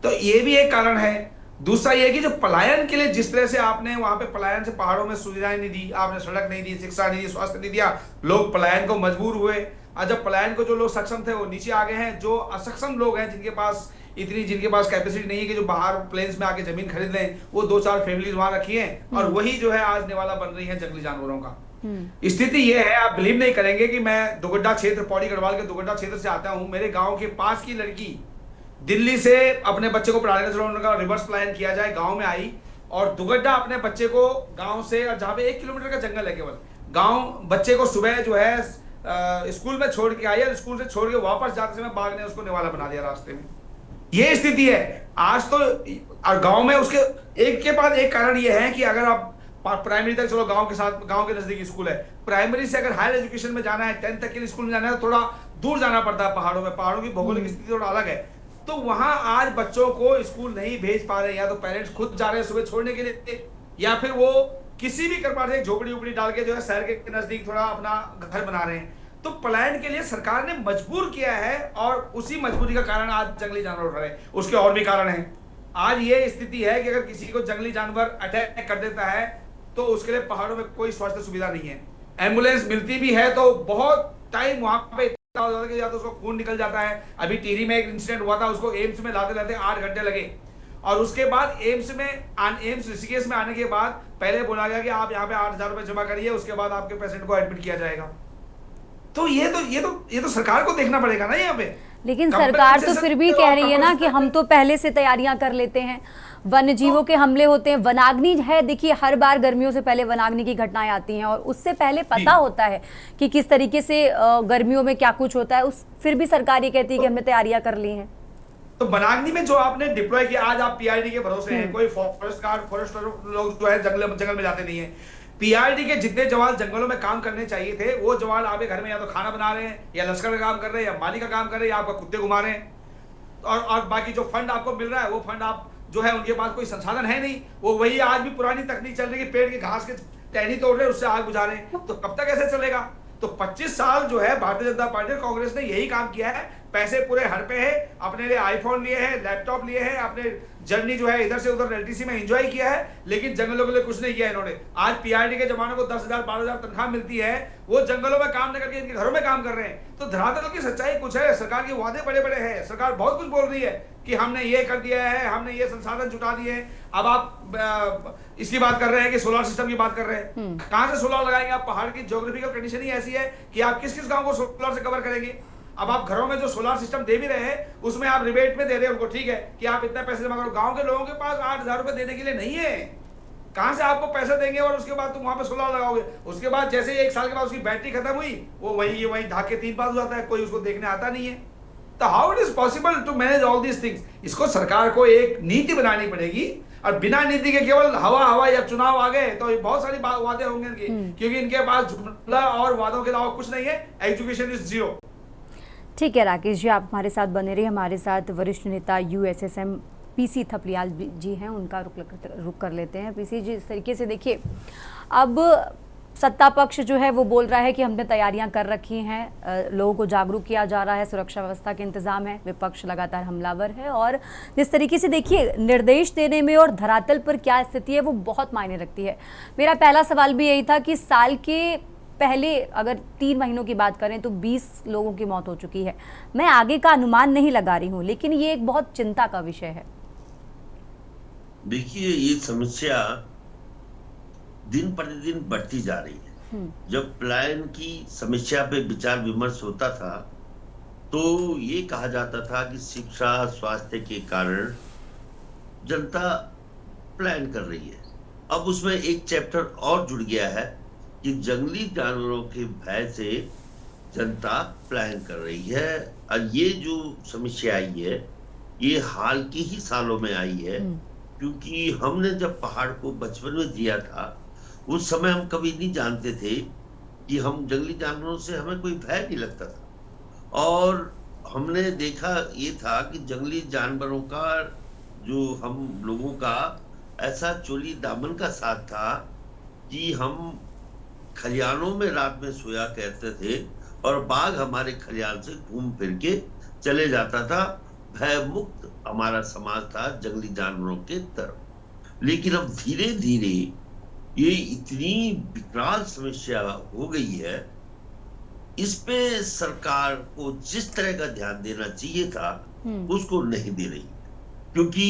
तो ये भी एक कारण है। दूसरा ये कि जो पलायन के लिए जिस तरह से आपने वहां पे पलायन से पहाड़ों में सुविधाएं नहीं दी, आपने सड़क नहीं दी, शिक्षा नहीं दी, स्वास्थ्य नहीं दिया, लोग पलायन को मजबूर हुए। और जब पलायन को जो लोग सक्षम थे वो नीचे आ गए हैं, जो असक्षम लोग हैं जिनके पास कैपेसिटी नहीं है कि जो बाहर प्लेन्स में आके जमीन खरीद लें, वो 2-4 फैमिलीज वहां रखी हैं और वही जो है आज निवाला बन रही है जंगली जानवरों का। स्थिति ये है, आप बिलीव नहीं करेंगे कि मैं दुगड्डा क्षेत्र, पौड़ी गढ़वाल के दुगड्डा क्षेत्र से आता हूं। मेरे गाँव के पास की लड़की दिल्ली से अपने बच्चे को पढ़ाने का उनका रिवर्स प्लान किया जाए, गांव में आई और दुगड्डा अपने बच्चे को गांव से, जहां पे 1 किलोमीटर का जंगल है केवल, गांव बच्चे को सुबह जो है स्कूल में छोड़ के आई और स्कूल से छोड़ के वापस जाते समय बाघ ने उसको निवाला बना दिया रास्ते में। ये स्थिति है आज तो। और गांव में उसके एक के बाद एक कारण ये है कि अगर आप प्राइमरी तक चलो, गांव के साथ, गांव के नजदीक स्कूल है, प्राइमरी से अगर हायर एजुकेशन में जाना है, 10th तक के स्कूल में जाना है, तो थोड़ा दूर जाना पड़ता है पहाड़ों में। पहाड़ों की भौगोलिक स्थिति थोड़ा अलग है, तो वहां आज बच्चों को स्कूल नहीं भेज पा रहे, या तो पेरेंट्स खुद जा रहे हैं सुबह छोड़ने के लिए, या फिर वो किसी भी प्रकार से झोपड़ी उपड़ी डाल के जो है शहर के नजदीक थोड़ा अपना घर बना रहे हैं। तो पलायन के लिए सरकार ने मजबूर किया है और उसी मजबूरी का कारण आज जंगली जानवर उठ रहे हैं। उसके और भी कारण हैं। आज ये स्थिति है कि अगर किसी को जंगली जानवर अटैक कर देता है तो उसके लिए पहाड़ों में कोई स्वास्थ्य सुविधा नहीं है। एम्बुलेंस मिलती भी है तो बहुत टाइम वहां पे या तो उसको खून निकल जाता है। अभी टिहरी में एक इंसिडेंट हुआ था, उसको एम्स में लाते लाते 8 घंटे लगे और उसके बाद एम्स ऋषिकेश में आने के बाद पहले बोला गया कि आप यहाँ पे 8,000 रुपए जमा करिए, उसके बाद आपके पेशेंट को एडमिट किया जाएगा। तो ये तो सरकार को देखना पड़ेगा ना यहाँ पे। लेकिन सरकार तो फिर भी कह रही है ना कि हम तो पहले से तैयारियां कर लेते हैं। वन्य जीवों के हमले होते हैं, वनाग्नि है, देखिए हर बार गर्मियों से पहले वनाग्नि की घटनाएं आती हैं और उससे पहले पता होता है कि किस तरीके से गर्मियों में क्या कुछ होता है। फिर भी सरकार ये कहती है कि हमने तैयारियां कर ली हैं। तो वनाग्नि में जो आपने डिप्लॉय किया, आज आप पीआरडी के भरोसे हैं, कोई फॉरेस्ट लोग जो है जंगल में जाते नहीं है। पीआरडी के जितने जवान जंगलों में काम करने चाहिए थे, वो जवान आपके घर में या तो खाना बना रहे हैं, या लश्कर का काम कर रहे हैं, या माली का काम कर रहे हैं, या आपका कुत्ते घुमा रहे हैं। और बाकी जो फंड आपको मिल रहा है, वो फंड आप जो है उनके पास कोई संसाधन है नहीं, वो वही आज भी पुरानी तकनीक चल रही है, पेड़ के घास के टहनी तोड़ रहे हैं, उससे आग बुझा रहे हैं। तो कब तक ऐसे चलेगा? तो 25 साल जो है भारतीय जनता पार्टी और कांग्रेस ने यही काम किया है। पैसे पूरे हर पे है, अपने लिए आईफोन लिए हैं, लैपटॉप लिए हैं, अपने जर्नी जो है इधर से उधर एलटीसी में एंजॉय किया है, लेकिन जंगलों के लिए कुछ नहीं किया इन्होंने। आज पीआरडी के जवानों को 10,000 12,000 तनख्वाह मिलती है, वो जंगलों में काम न करके इनके घरों में काम कर रहे हैं। तो धरातल की सच्चाई कुछ है, सरकार के वादे बड़े बड़े हैं, सरकार बहुत कुछ बोल रही है कि हमने ये कर दिया है, हमने ये संसाधन जुटा दिए हैं। अब आप इसकी बात कर रहे हैं कि सोलर सिस्टम की बात कर रहे हैं, कहां से सोलर लगाएंगे आप? पहाड़ की ज्योग्राफिकल कंडीशन ही ऐसी है कि आप किस किस गांव को सोलर से कवर करेंगे। अब आप घरों में जो सोलर सिस्टम दे भी रहे हैं, उसमें आप रिबेट में दे रहे हैं उनको, ठीक है कि आप इतना पैसे जमा करो। गांव के लोगों के पास 8,000 रुपए देने के लिए नहीं है, कहां से आपको पैसे देंगे? और उसके बाद तुम वहां पे सोलर लगाओगे, उसके बाद जैसे ही 1 साल के बाद उसकी बैटरी खत्म हुई, वो वही धाके 3 पास हो जाता है, कोई उसको देखने आता नहीं है। तो how it is possible to manage all these things? इसको सरकार को एक नीति बनानी पड़ेगी, और बिना नीति के केवल हवा या चुनाव आ गए तो बहुत सारी वादे होंगे इनके, क्योंकि इनके पास जुमला और वादों के अलावा कुछ नहीं है। Education is zero. ठीक है राकेश जी, आप हमारे साथ बने रहिए। हमारे साथ वरिष्ठ नेता यूएसएसएम पीसी थपलियाल जी हैं, उनका रुक कर लेते हैं। पीसी जी, इस तरीके से देखिए, अब सत्ता पक्ष जो है वो बोल रहा है कि हमने तैयारियां कर रखी हैं, लोगों को जागरूक किया जा रहा है, सुरक्षा व्यवस्था के इंतजाम है, विपक्ष लगातार हमलावर है और जिस तरीके से देखिए निर्देश देने में और धरातल पर क्या स्थिति है वो बहुत मायने रखती है। मेरा पहला सवाल भी यही था कि साल के पहले अगर 3 महीनों की बात करें तो 20 लोगों की मौत हो चुकी है। मैं आगे का अनुमान नहीं लगा रही हूँ, लेकिन ये एक बहुत चिंता का विषय है। देखिए, ये समस्या दिन प्रतिदिन बढ़ती जा रही है। जब पलायन की समस्या पे विचार विमर्श होता था तो ये कहा जाता था कि शिक्षा स्वास्थ्य के कारण जनता प्लान कर रही है। अब उसमें एक चैप्टर और जुड़ गया है कि जंगली जानवरों के भय से जनता प्लान कर रही है। और ये जो समस्या आई है ये हाल के ही सालों में आई है, क्योंकि हमने जब पहाड़ को बचपन में दिया था उस समय हम कभी नहीं जानते थे कि हम जंगली जानवरों से हमें कोई भय नहीं लगता था। और हमने देखा ये था कि जंगली जानवरों का जो हम लोगों का ऐसा चोली दामन का साथ था कि हम खलियानों में रात में सोया करते थे और बाघ हमारे खलियान से घूम फिर के चले जाता था। भय मुक्त हमारा समाज था जंगली जानवरों के तरफ। लेकिन अब धीरे धीरे ये इतनी विकराल समस्या हो गई है, इस पे सरकार को जिस तरह का ध्यान देना चाहिए था उसको नहीं दे रही, क्योंकि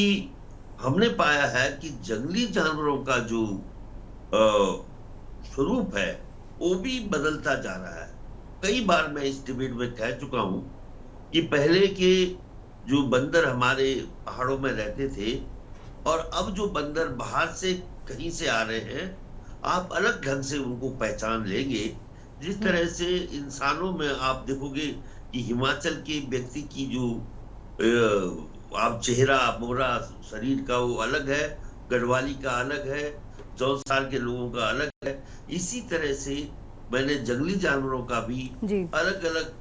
हमने पाया है कि जंगली जानवरों का जो स्वरूप है वो भी बदलता जा रहा है। कई बार मैं इस डिबेट में कह चुका हूं कि पहले के जो बंदर हमारे पहाड़ों में रहते थे और अब जो बंदर बाहर से कहीं से आ रहे हैं, आप अलग ढंग से उनको पहचान लेंगे। जिस तरह से इंसानों में आप देखोगे कि हिमाचल के व्यक्ति की जो आप चेहरा मोहरा शरीर का वो अलग है, गढ़वाली का अलग है, जौनसार के लोगों का अलग है। इसी तरह से मैंने जंगली जानवरों का भी अलग अलग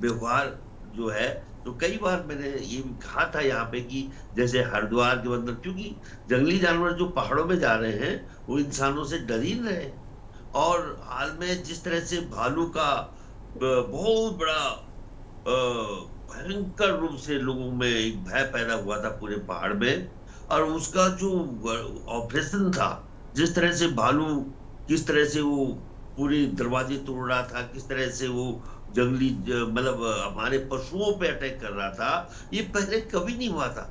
व्यवहार जो है, तो कई बार मैंने ये भी कहा था यहाँ पे कि जैसे हरिद्वार के बंदर, क्योंकि जंगली जानवर जो पहाड़ों में जा रहे हैं वो इंसानों से डर ही नहीं रहे। और हाल में जिस तरह से भालू का बहुत बड़ा भयंकर रूप से लोगों में एक भय पैदा हुआ था पूरे पहाड़ में, और उसका जो ऑपरेशन था, जिस तरह से भालू किस तरह से वो पूरे दरवाजे तोड़ रहा था, किस तरह से वो जंगली मतलब हमारे पशुओं पे अटैक कर रहा था, ये पहले कभी नहीं हुआ था।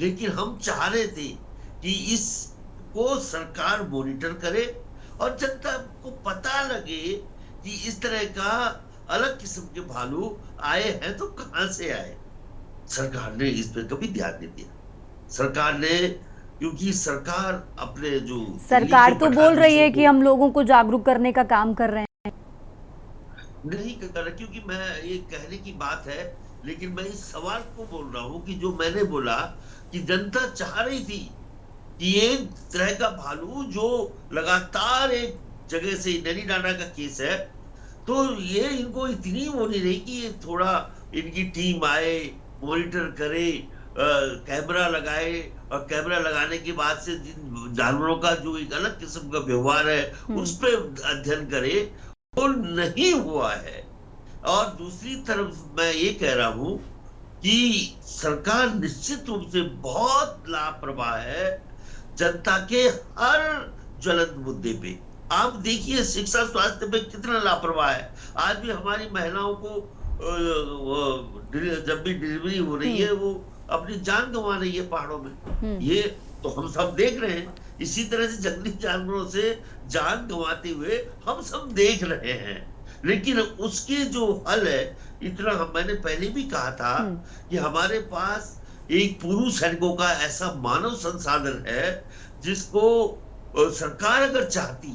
लेकिन हम चाह रहे थे कि इसको सरकार मॉनिटर करे और जनता को पता लगे कि इस तरह का अलग किस्म के भालू आए हैं तो कहां से आए। सरकार ने इस पे कभी ध्यान नहीं दिया। सरकार ने, क्योंकि सरकार अपने जो सरकार तो बोल रही है कि हम लोगों को जागरूक करने का काम कर रहे हैं, नहीं कर रहा, क्योंकि मैं ये कहने की बात है, लेकिन मैं इस सवाल को बोल रहा हूं कि जो मैंने बोला कि जनता चाह रही थी कि ये तरह का भालू जो लगातार एक जगह से, नैनी डांडा का केस है, तो ये इनको इतनी वो नहीं रही कि ये थोड़ा इनकी टीम आए, मॉनिटर करे, कैमरा लगाए, और कैमरा लगाने के बाद से जिन जानवरों का जो एक अलग किस्म का व्यवहार है उस पर अध्ययन करे, वो नहीं हुआ है। और दूसरी तरफ मैं ये कह रहा हूं कि सरकार निश्चित रूप से बहुत लापरवाह है जनता के हर ज्वलंत मुद्दे पे। आप देखिए शिक्षा स्वास्थ्य पे कितना लापरवाह है। आज भी हमारी महिलाओं को जब भी डिलीवरी हो रही है वो अपनी जान गंवा रही है पहाड़ों में, ये तो हम सब देख रहे हैं। इसी तरह से जंगली जानवरों से जान गंवाते हुए हम सब देख रहे हैं। लेकिन उसके जो हल है, इतना मैंने पहले भी कहा था कि हमारे पास एक पुरुष सैनिकों का ऐसा मानव संसाधन है जिसको सरकार अगर चाहती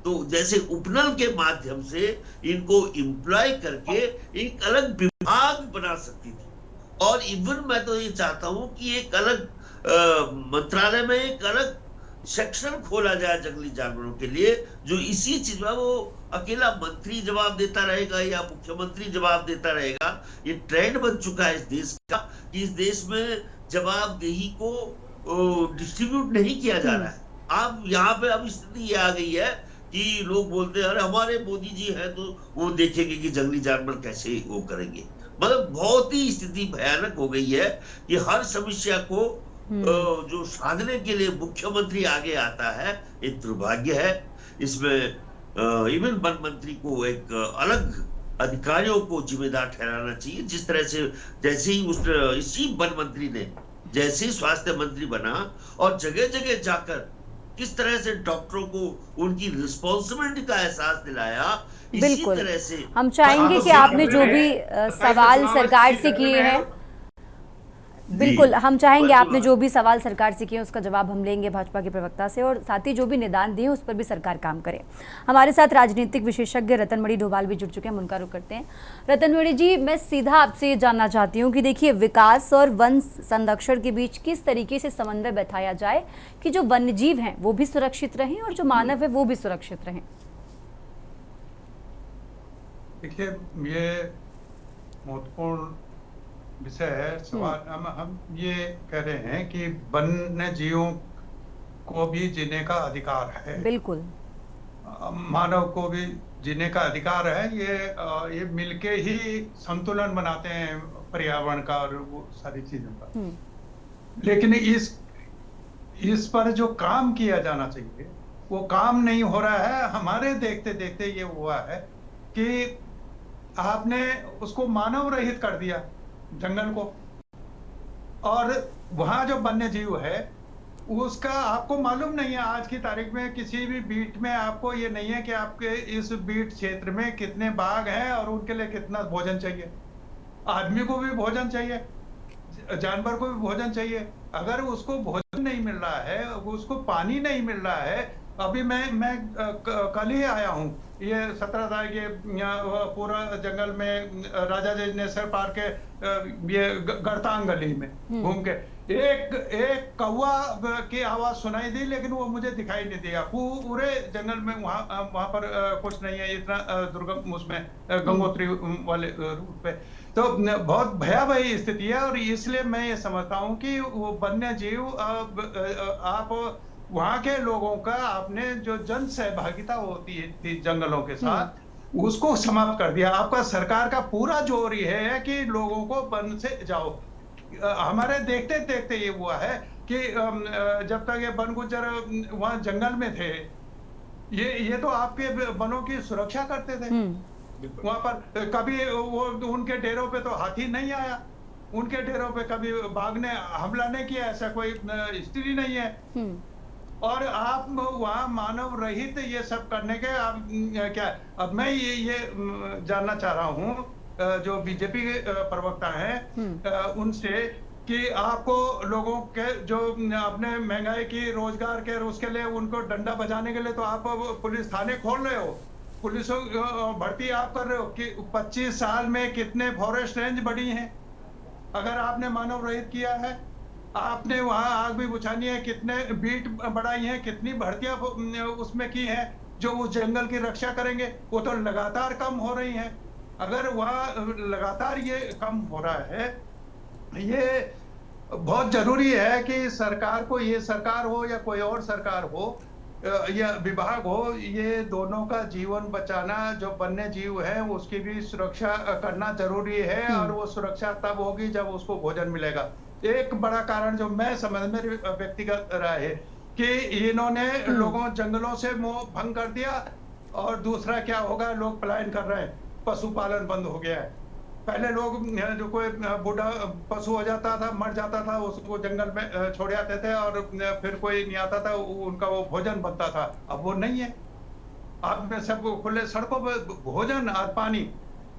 तो जैसे उपनल के माध्यम से इनको एम्प्लॉय करके एक अलग विभाग बना सकती थी। और इवन मैं तो ये चाहता हूं कि एक अलग मंत्रालय में एक अलग सेक्शन खोला जाए जंगली जानवरों के लिए, जो इसी चीज में वो अकेला मंत्री जवाब देता रहेगा या मुख्यमंत्री जवाब देता रहेगा। ये ट्रेंड बन चुका है इस देश का कि इस देश में जवाबदेही को डिस्ट्रीब्यूट नहीं किया जा रहा है। अब यहाँ पे अब स्थिति ये आ गई है कि लोग बोलते हैं अरे हमारे मोदी जी हैं तो वो देखेंगे कि जंगली जानवर कैसे वो करेंगे। मतलब बहुत ही स्थिति भयानक हो गई है कि हर समस्या को जो साधने के लिए मुख्यमंत्री आगे आता है, एक दुर्भाग्य है। इसमें इवन वन मंत्री को एक अलग अधिकारियों को जिम्मेदार ठहराना चाहिए। जिस तरह से जैसे ही इसी वन मंत्री ने जैसे ही स्वास्थ्य मंत्री बना और जगह जगह जाकर किस तरह से डॉक्टरों को उनकी रिस्पॉन्सिबिलिटी का एहसास दिलाया, इसी बिल्कुल तरह से हम चाहेंगे कि आपने जो भी सवाल सरकार से किए हैं, बिल्कुल हम चाहेंगे आपने जो भी सवाल सरकार से किए उसका जवाब हम लेंगे भाजपा के प्रवक्ता से, और साथ ही जो भी निदान दिए उस पर भी सरकार काम करे। हमारे साथ राजनीतिक विशेषज्ञ रतनमणि डोभाल भी जुड़ चुके हैं, हम उनका रुख करते हैं। रतनमणि जी, मैं सीधा आपसे ये जानना चाहती हूँ कि देखिए विकास और वन संरक्षण के बीच किस तरीके से समन्वय बैठाया जाए कि जो वन्यजीव हैं वो भी सुरक्षित रहें और जो मानव है वो भी सुरक्षित रहें। देखिए ये महत्वपूर्ण विषय है सवाल। हम ये कह रहे हैं कि वन्य जीवों को भी जीने का अधिकार है, बिल्कुल मानव को भी जीने का अधिकार है। ये मिलके ही संतुलन बनाते हैं पर्यावरण का और वो सारी चीजों का। लेकिन इस पर जो काम किया जाना चाहिए वो काम नहीं हो रहा है। हमारे देखते देखते ये हुआ है कि आपने उसको मानव रहित कर दिया जंगल को, और वहां जो वन्य जीव है उसका आपको मालूम नहीं है। आज की तारीख में किसी भी बीट में आपको ये नहीं है कि आपके इस बीट क्षेत्र में कितने बाघ हैं और उनके लिए कितना भोजन चाहिए। आदमी को भी भोजन चाहिए, जानवर को भी भोजन चाहिए। अगर उसको भोजन नहीं मिल रहा है, उसको पानी नहीं मिल रहा है। अभी मैं कल ही आया हूँ, ये 17 तारीख ये पूरा जंगल में राजा जी नेशनल पार्क के ये गड़तांग गली में घूम के एक कौवा की आवाज सुनाई दी, लेकिन वो मुझे दिखाई नहीं दिया। पूरे जंगल में वहां पर कुछ नहीं है, इतना दुर्गम उसमें गंगोत्री वाले रूट पे। तो बहुत भयावह स्थिति है, और इसलिए मैं ये समझता हूँ कि वो वन्य जीव आप वहां के लोगों का आपने जो जन सहभागिता होती थी जंगलों के साथ उसको समाप्त कर दिया। आपका सरकार का पूरा जोर ये है कि लोगों को वन से जाओ। हमारे देखते देखते ये हुआ है कि जब तक ये वन गुज्जर वहां जंगल में थे, ये तो आपके वनों की सुरक्षा करते थे। वहां पर कभी वो उनके डेरों पे तो हाथी नहीं आया, उनके डेरों पे कभी बाघ ने हमला नहीं किया, ऐसा कोई स्थिति नहीं है। और आप वहाँ मानव रहित ये सब करने के आप क्या। अब मैं ये जानना चाह रहा हूँ जो बीजेपी के प्रवक्ता हैं उनसे कि आपको लोगों के जो अपने महंगाई की रोजगार के उसके लिए उनको डंडा बजाने के लिए तो आप पुलिस थाने खोल रहे हो, पुलिस भर्ती आप कर रहे हो कि 25 साल में कितने फॉरेस्ट रेंज बढ़ी हैं। अगर आपने मानव रहित किया है, आपने वहां आग भी बुझानी है, कितने बीट बढ़ाई हैं, कितनी भर्तियां उसमें की हैं जो उस जंगल की रक्षा करेंगे, वो तो लगातार कम हो रही हैं। अगर वहां लगातार ये कम हो रहा है, ये बहुत जरूरी है कि सरकार को, ये सरकार हो या कोई और सरकार हो या विभाग हो, ये दोनों का जीवन बचाना, जो वन्य जीव है उसकी भी सुरक्षा करना जरूरी है। और वो सुरक्षा तब होगी जब उसको भोजन मिलेगा। एक बड़ा कारण जो मैं समझ मेरी व्यक्तिगत राय है कि इन्होंने लोगों जंगलों से मोह भंग कर दिया, और दूसरा क्या होगा, लोग पलायन कर रहे हैं, पशुपालन बंद हो गया है। पहले लोग जो कोई बूढ़ा पशु हो जाता था, मर जाता था, उसको जंगल में छोड़ आते थे और फिर कोई नहीं आता था, उनका वो भोजन बनता था। अब वो नहीं है। अब में सब खुले सड़कों पर भोजन और पानी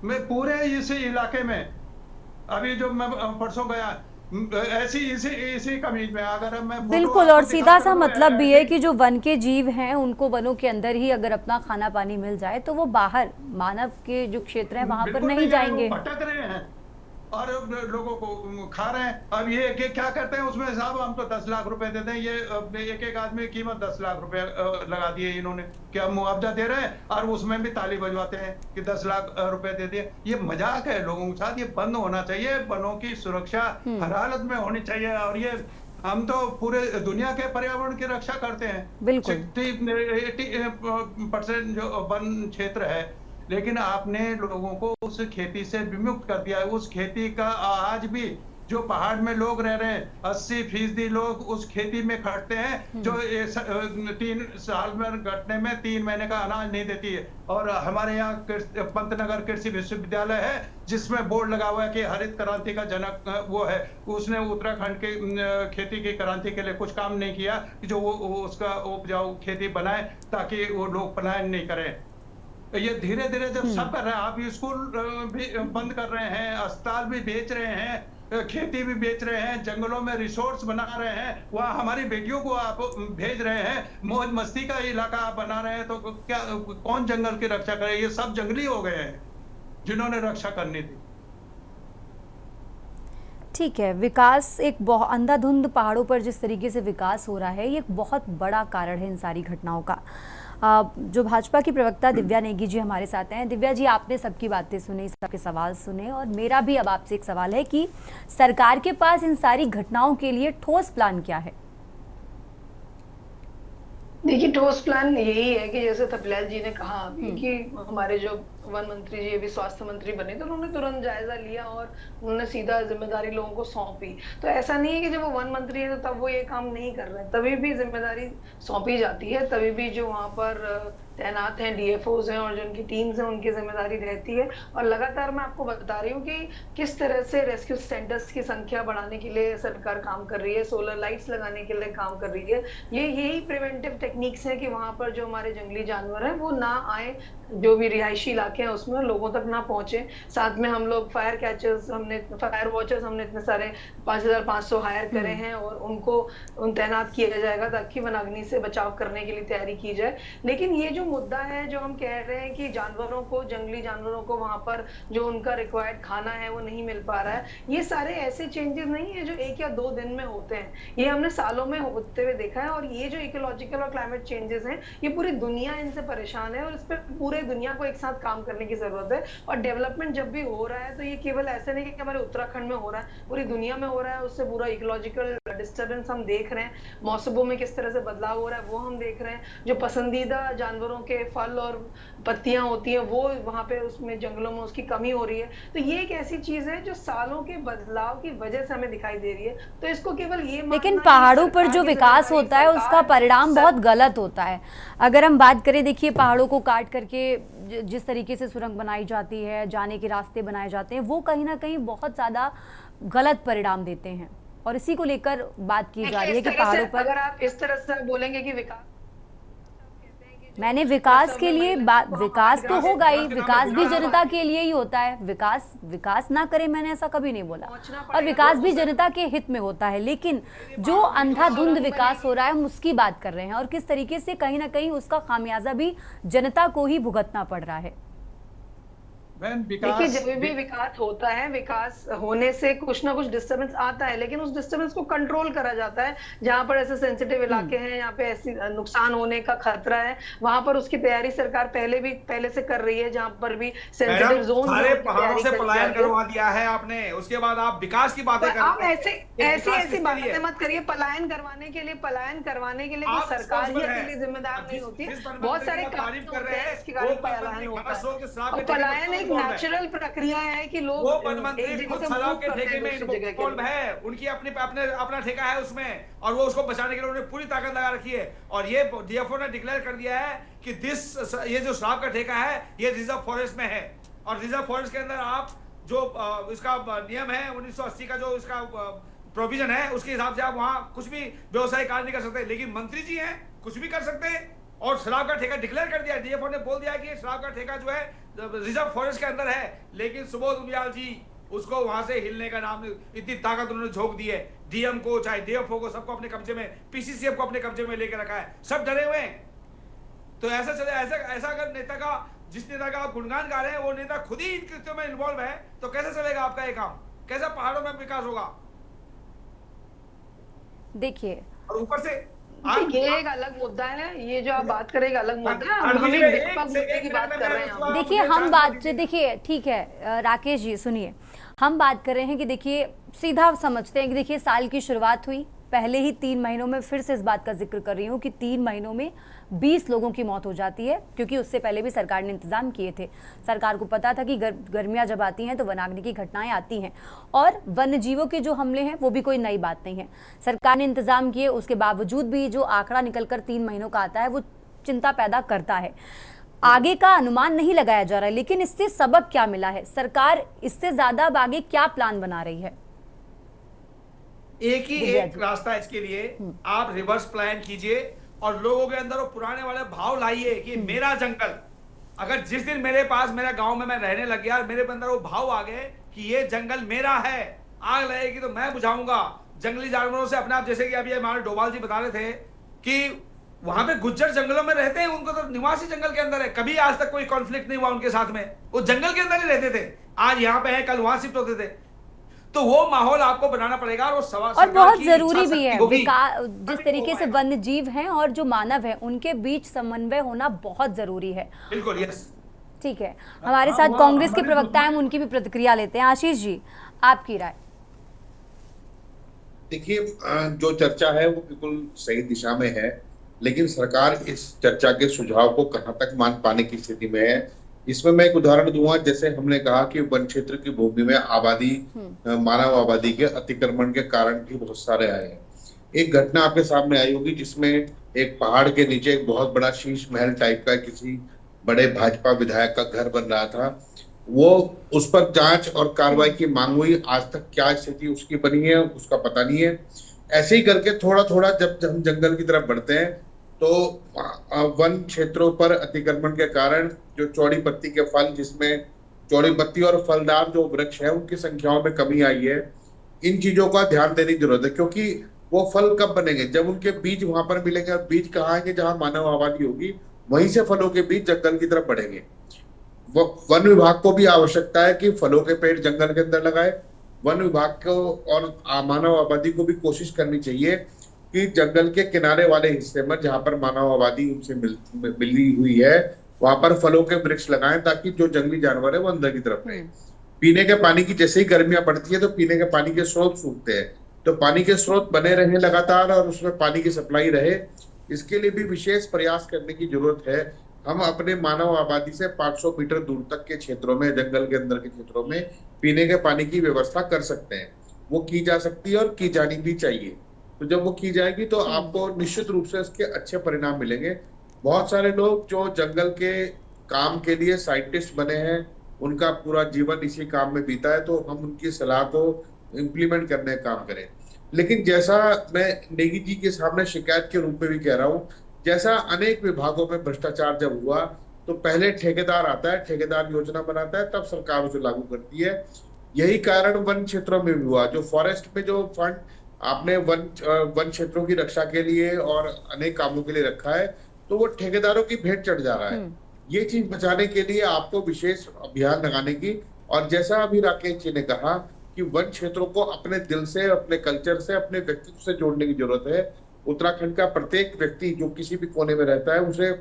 में पूरे इस इलाके में, अभी जो मैं परसों गया इसी कमीज में, अगर मैं बिल्कुल, और सीधा सा मतलब भी है कि जो वन के जीव हैं उनको वनों के अंदर ही अगर अपना खाना पानी मिल जाए तो वो बाहर मानव के जो क्षेत्र है वहां पर नहीं जाएंगे। भटक रहे हैं और लोगों को खा रहे हैं। अब ये क्या करते हैं उसमें, साहब हम तो 10 लाख रुपए देते हैं, ये एक आदमी की कीमत 10 लाख रुपए लगा दिए इन्होंने कि हम मुआवजा दे रहे हैं, और उसमें भी ताली बजवाते हैं कि 10 लाख रुपए दे दिए। ये मजाक है लोगों के साथ, ये बंद होना चाहिए। वनों की सुरक्षा हर हालत में होनी चाहिए। और ये हम तो पूरे दुनिया के पर्यावरण की रक्षा करते हैं। 80% जो वन क्षेत्र है, लेकिन आपने लोगों को उस खेती से विमुक्त कर दिया है। उस खेती का आज भी जो पहाड़ में लोग रह रहे हैं 80% लोग उस खेती में खटते हैं जो 3 साल में घटने में 3 महीने का अनाज नहीं देती है। और हमारे यहाँ पंतनगर कृषि विश्वविद्यालय है जिसमें बोर्ड लगा हुआ है कि हरित क्रांति का जनक वो है, उसने उत्तराखंड के खेती की क्रांति के लिए कुछ काम नहीं किया जो वो उसका उपजाऊ खेती बनाए ताकि वो लोग पलायन नहीं करें। ये धीरे धीरे जब सब कर रहे हैं, आप स्कूल भी बंद कर रहे हैं, अस्पताल भी बेच रहे हैं, खेती भी बेच रहे हैं, जंगलों में रिसोर्ट्स बना रहे हैं, वहाँ हमारी बेटियों को आप भेज रहे हैं, मौज मस्ती का इलाका आप बना रहे हैं, तो क्या कौन जंगल की रक्षा करे? ये सब जंगली हो गए हैं जिन्होंने रक्षा करनी थी। ठीक है, विकास एक बहुत अंधाधुंध पहाड़ों पर जिस तरीके से विकास हो रहा है ये एक बहुत बड़ा कारण है इन सारी घटनाओं का। जो भाजपा की प्रवक्ता दिव्या नेगी जी हमारे साथ हैं। दिव्या जी, आपने सबकी बातें सुनी, सबके सवाल सुने, और मेरा भी अब आपसे एक सवाल है कि सरकार के पास इन सारी घटनाओं के लिए ठोस प्लान क्या है? देखिए, ठोस प्लान यही है कि जैसे थपलियाल जी ने कहा अभी कि हमारे जो वन मंत्री जी अभी स्वास्थ्य मंत्री बने तो उन्होंने तुरंत जायजा लिया और उन्होंने सीधा जिम्मेदारी लोगों को सौंपी। तो ऐसा नहीं है कि जब वो वन मंत्री है तो तब वो ये काम नहीं कर रहे हैं, तभी भी जिम्मेदारी सौंपी जाती है, तभी भी जो वहाँ पर तैनात हैं डीएफओज हैं और जो उनकी टीम्स हैं उनकी जिम्मेदारी रहती है। और लगातार मैं आपको बता रही हूँ कि किस तरह से रेस्क्यू सेंटर्स की संख्या बढ़ाने के लिए सरकार काम कर रही है, सोलर लाइट्स लगाने के लिए काम कर रही है। यही प्रिवेंटिव टेक्निक्स हैं कि वहाँ पर जो हमारे जंगली जानवर हैं वो ना आए, जो भी रिहायशी इलाके हैं उसमें लोगों तक ना पहुंचे। साथ में हम लोग फायर कैचर्स, फायर वॉचर्स हमने इतने सारे 5500 हायर करे हैं और उनको तैनात किया जाएगा ताकि वनाग्नि से बचाव करने के लिए तैयारी की जाए। लेकिन ये जो मुद्दा है जो हम कह रहे हैं कि जानवरों को, जंगली जानवरों को वहां पर जो उनका रिक्वायर्ड खाना है वो नहीं मिल पा रहा है, ये सारे ऐसे चेंजेस नहीं है जो 1 या 2 दिन में होते हैं, ये हमने सालों में होते हुए देखा है। और ये जो इकोलॉजिकल और क्लाइमेट चेंजेस हैं ये पूरी दुनिया इनसे परेशान है और इस पर पूरे दुनिया को एक साथ काम करने की जरूरत है। और डेवलपमेंट जब भी हो रहा है तो ये केवल ऐसे नहीं कि हमारे उत्तराखंड में हो रहा है, पूरी दुनिया में हो रहा है। उससे पूरा इकोलॉजिकल डिस्टर्बेंस हम देख रहे हैं, मौसमों में किस तरह से बदलाव हो रहा है वो हम देख रहे हैं। जो पसंदीदा जानवरों के फल और पत्तियां होती हैं वो वहां पे उसमें जंगलों में उसकी कमी हो रही है। तो ये एक ऐसी चीज है जो सालों के बदलाव की वजह से हमें दिखाई दे रही है। तो इसको केवल ये, लेकिन पहाड़ों पर जो विकास होता है उसका परिणाम बहुत गलत होता है। अगर हम बात करें, देखिए पहाड़ों को काट करके जिस तरीके से सुरंग बनाई जाती है, जाने के रास्ते बनाए जाते हैं, वो कहीं ना कहीं बहुत ज्यादा गलत परिणाम देते हैं और इसी को लेकर बात की जा रही है कि पहाड़ों पर, अगर आप इस तरह से बोलेंगे कि विकास, मैंने विकास के लिए विकास तो होगा ही, विकास भी जनता के लिए ही होता है। विकास ना करे, मैंने ऐसा कभी नहीं बोला, और विकास भी जनता के हित में होता है। लेकिन जो अंधाधुंध विकास हो रहा है हम उसकी बात कर रहे हैं और किस तरीके से कहीं ना कहीं उसका खामियाजा भी जनता को ही भुगतना पड़ रहा है। देखिए, जब भी विकास होता है, विकास होने से कुछ ना कुछ डिस्टर्बेंस आता है, लेकिन उस डिस्टर्बेंस को कंट्रोल करा जाता है। जहां पर ऐसे सेंसिटिव इलाके हैं, यहाँ पे ऐसी नुकसान होने का खतरा है, वहां पर उसकी तैयारी सरकार पहले से कर रही है। जहां पर भी सेंसिटिव जोन, सारे पहाड़ों से पलायन करवा दिया है आपने, उसके बाद आप विकास की बातें कर रहे हैं। आप ऐसी बातें मत करिए। पलायन करवाने के लिए सरकार ही अकेली जिम्मेदार नहीं होती, बहुत सारे काम होते हैं इसके कारण पलायन होता है। पलायन एक नेचुरल प्रक्रिया है कि लोग, वो वन मंत्री खुद शराब के ठेके में इन्वॉल्व है, उनकी अपना ठेका है उसमें, और वो उसको बचाने के लिए उन्होंने पूरी ताकत लगा रखी है। और ये डीएफओ ने डिक्लेयर कर दिया है कि ये जो शराब का ठेका है ये रिजर्व फॉरेस्ट में है, और रिजर्व फॉरेस्ट के अंदर आप जो इसका नियम है 1980 का, जो इसका प्रोविजन है, उसके हिसाब से आप वहां कुछ भी व्यवसायिक कार्य नहीं कर सकते। लेकिन मंत्री जी हैं, कुछ भी कर सकते हैं, और शराब का ठेका डिक्लेयर कर दिया। डीएफओ ने बोल दिया कि शराब का ठेका जो है रिजर्व फॉरेस्ट के अंदर है। लेकिन सुबोध उनियाल जी उसको वहां से हिलने का नाम, इतनी ताकत उन्होंने झोंक दी है। डीएम को, चाहे डीएफओ को, सबको अपने कब्जे में, पीसीसीएफ को अपने कब्जे में लेकर रखा है, सब डरे हुए हैं। तो ऐसा अगर नेता का, जिस नेता का आप गुणगान गा रहे हैं, वो नेता खुद ही इन कृत्यों में इन्वॉल्व है, तो कैसे चलेगा आपका ये काम? कैसा पहाड़ों में विकास होगा? देखिए, और ऊपर से ये एक अलग मुद्दा है, ये जो आप बात करें एक अलग मुद्दा है। हम मुद्दे की बात कर रहे हैं। देखिए, हम बात, देखिए ठीक है राकेश जी सुनिए, हम बात कर रहे हैं कि देखिए सीधा समझते हैं कि देखिए साल की शुरुआत हुई, पहले ही 3 महीनों में, फिर से इस बात का जिक्र कर रही हूँ कि 3 महीनों में 20 लोगों की मौत हो जाती है, क्योंकि उससे पहले भी सरकार ने इंतजाम किए थे। सरकार को पता था कि गर्मियां जब आती हैं तो वनाग्नि की घटनाएं आती हैं और वन्य जीवों के जो हमले हैं वो भी कोई नई बात नहीं है। सरकार ने इंतजाम किए, उसके बावजूद भी जो आंकड़ा निकलकर 3 महीनों का आता है वो चिंता पैदा करता है। आगे का अनुमान नहीं लगाया जा रहा है, लेकिन इससे सबक क्या मिला है? सरकार इससे ज्यादा अब आगे क्या प्लान बना रही है? एक ही एक रास्ता है इसके लिए, आप रिवर्स प्लान कीजिए और लोगों के अंदर वो पुराने वाले भाव लाइए कि मेरा जंगल। अगर जिस दिन मेरे पास मेरा गांव में मैं रहने लग गया, मेरे अंदर वो भाव आ गए कि ये जंगल मेरा है, आग लगेगी तो मैं बुझाऊंगा। जंगली जानवरों से अपने आप, जैसे कि अभी हमारे डोभाल जी बता रहे थे कि वहां पे गुज्जर जंगलों में रहते हैं, उनको तो निवासी जंगल के अंदर है, कभी आज तक कोई कॉन्फ्लिक्ट नहीं हुआ उनके साथ में, वो जंगल के अंदर ही रहते थे, आज यहाँ पे है, कल वहां शिफ्ट होते थे। तो वो माहौल आपको बनाना पड़ेगा और बहुत जरूरी भी है जिस तरीके से वन्य जीव हैं और जो मानव है उनके बीच समन्वय होना बहुत जरूरी है। बिल्कुल, यस। ठीक है, हमारे साथ कांग्रेस के प्रवक्ता हैं, उनकी भी प्रतिक्रिया लेते हैं। आशीष जी, आपकी राय। देखिए, जो चर्चा है वो बिल्कुल सही दिशा में है, लेकिन सरकार इस चर्चा के सुझाव को कहां तक मान पाने की स्थिति में है। इसमें मैं एक उदाहरण दूंगा, जैसे हमने कहा कि वन क्षेत्र की भूमि में आबादी, मानव आबादी के अतिक्रमण के कारण भी बहुत सारे आए हैं। एक घटना आपके सामने आई होगी जिसमें एक पहाड़ के नीचे एक बहुत बड़ा शीश महल टाइप का किसी बड़े भाजपा विधायक का घर बन रहा था। वो उस पर जांच और कार्रवाई की मांग हुई, आज तक क्या स्थिति उसकी बनी है उसका पता नहीं है। ऐसे ही करके थोड़ा थोड़ा जब हम जंगल की तरफ बढ़ते हैं तो वन क्षेत्रों पर अतिक्रमण के कारण जो चौड़ी पत्ती के फल, जिसमें चौड़ी पत्ती और फलदार जो वृक्ष है उनकी संख्याओं में कमी आई है। इन चीजों का ध्यान देने की जरूरत है, क्योंकि वो फल कब बनेंगे? जब उनके बीज वहां पर मिलेंगे। और बीज कहाँ आएंगे? जहां मानव आबादी होगी, वहीं से फलों के बीज जंगल की तरफ बढ़ेंगे। वन विभाग को भी आवश्यकता है कि फलों के पेड़ जंगल के अंदर लगाए। वन विभाग को और मानव आबादी को भी कोशिश करनी चाहिए कि जंगल के किनारे वाले हिस्से में जहां पर मानव आबादी उनसे मिली हुई है वहां पर फलों के वृक्ष लगाएं, ताकि जो जंगली जानवर है वो अंदर की तरफ रहे। पीने के पानी की जैसे ही गर्मियां बढ़ती है तो पीने के पानी के स्रोत सूखते हैं, तो पानी के स्रोत बने रहे लगातार और उसमें पानी की सप्लाई रहे, इसके लिए भी विशेष प्रयास करने की जरूरत है। हम अपने मानव आबादी से 500 मीटर दूर तक के क्षेत्रों में, जंगल के अंदर के क्षेत्रों में पीने के पानी की व्यवस्था कर सकते हैं। वो की जा सकती है और की जानी भी चाहिए। तो जब वो की जाएगी तो आपको निश्चित रूप से इसके अच्छे परिणाम मिलेंगे। बहुत सारे लोग जो जंगल के काम के लिए साइंटिस्ट बने हैं, उनका पूरा जीवन इसी काम में बीता है, तो हम उनकी सलाह को इम्प्लीमेंट करने का काम करें। लेकिन जैसा मैं नेगी जी के सामने शिकायत के रूप में भी कह रहा हूँ, जैसा अनेक विभागों में भ्रष्टाचार जब हुआ तो पहले ठेकेदार आता है, ठेकेदार योजना बनाता है, तब सरकार उसे लागू करती है। यही कारण वन क्षेत्रों में भी हुआ। जो फॉरेस्ट में जो फंड आपने वन क्षेत्रों की रक्षा के लिए और अनेक कामों के लिए रखा है, तो वो ठेकेदारों की भेंट चढ़ जा रहा है। ये चीज बचाने के लिए आपको विशेष अभियान लगाने की, और जैसा अभी राकेश जी ने कहा कि वन क्षेत्रों को अपने दिल से, अपने कल्चर से, अपने व्यक्तित्व से जोड़ने की जरूरत है। उत्तराखंड का प्रत्येक व्यक्ति जो किसी भी कोने में रहता है, उसे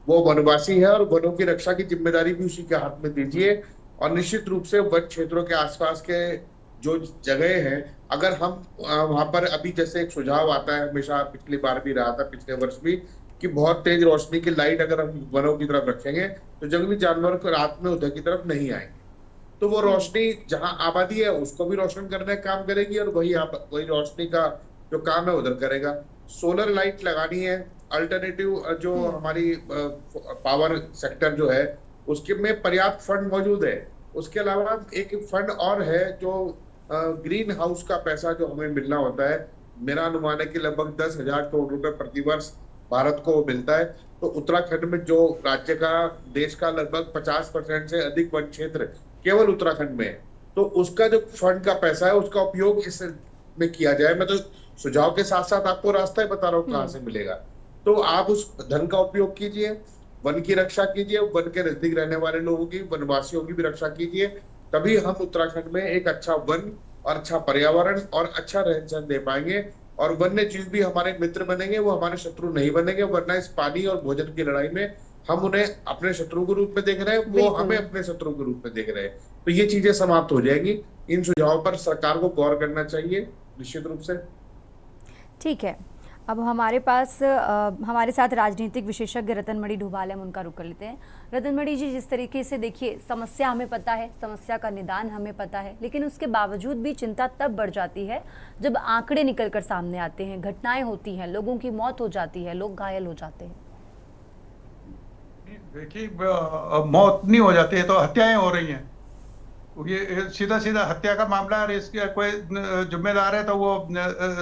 वो वनवासी है और वनों की रक्षा की जिम्मेदारी भी उसी के हाथ में दीजिए। और निश्चित रूप से वन क्षेत्रों के आसपास के जो जगह हैं, अगर हम वहां पर, अभी जैसे एक सुझाव आता है, हमेशा पिछली बार भी रहा था, पिछले वर्ष भी, कि बहुत तेज रोशनी की लाइट अगर हम वनों की तरफ रखेंगे तो जंगली जानवर को रात में उधर की तरफ नहीं आएंगे। तो वो रोशनी जहां आबादी है उसको भी रोशन करने का काम करेगी और वही रोशनी का जो काम है उधर करेगा। सोलर लाइट लगानी है, अल्टरनेटिव जो हमारी पावर सेक्टर जो है उसके में पर्याप्त फंड मौजूद है। उसके अलावा एक फंड और है जो ग्रीन हाउस का पैसा जो हमें मिलना होता है, मेरा अनुमान है कि लगभग 10,000 करोड़ रुपए प्रतिवर्ष भारत को मिलता है। तो उत्तराखंड में जो राज्य का, देश का लगभग 50% से अधिक वन क्षेत्र केवल उत्तराखंड में है, तो उसका जो फंड का पैसा है उसका उपयोग इस में किया जाए। मैं तो सुझाव के साथ साथ आपको रास्ता ही बता रहा हूँ कहाँ से मिलेगा। तो आप उस धन का उपयोग कीजिए, वन की रक्षा कीजिए, वन के नजदीक रहने वाले लोगों की, वनवासियों की भी रक्षा कीजिए। तभी हम उत्तराखंड में एक अच्छा वन और अच्छा पर्यावरण और अच्छा रहन सहन दे पाएंगे, और वन्य जीव भी हमारे मित्र बनेंगे, वो हमारे शत्रु नहीं बनेंगे। वरना इस पानी और भोजन की लड़ाई में हम उन्हें अपने शत्रु के रूप में देख रहे हैं, वो हमें अपने शत्रु के रूप में देख रहे हैं। तो ये चीजें समाप्त हो जाएगी। इन सुझावों पर सरकार को गौर करना चाहिए निश्चित रूप से। ठीक है, अब हमारे पास हमारे साथ राजनीतिक विशेषज्ञ रतनमणि ढुबाल हैं, हम उनका रुख कर लेते हैं। रतनमणि जी, जिस तरीके से देखिए समस्या हमें पता है, समस्या का निदान हमें पता है, लेकिन उसके बावजूद भी चिंता तब बढ़ जाती है जब आंकड़े निकल कर सामने आते हैं, घटनाएं होती हैं, लोगों की मौत हो जाती है, लोग घायल हो जाते हैं। देखिए, मौत नहीं हो जाती है तो हत्याएं हो रही हैं। ये सीधा सीधा हत्या का मामला है और इसके कोई जिम्मेदार है तो वो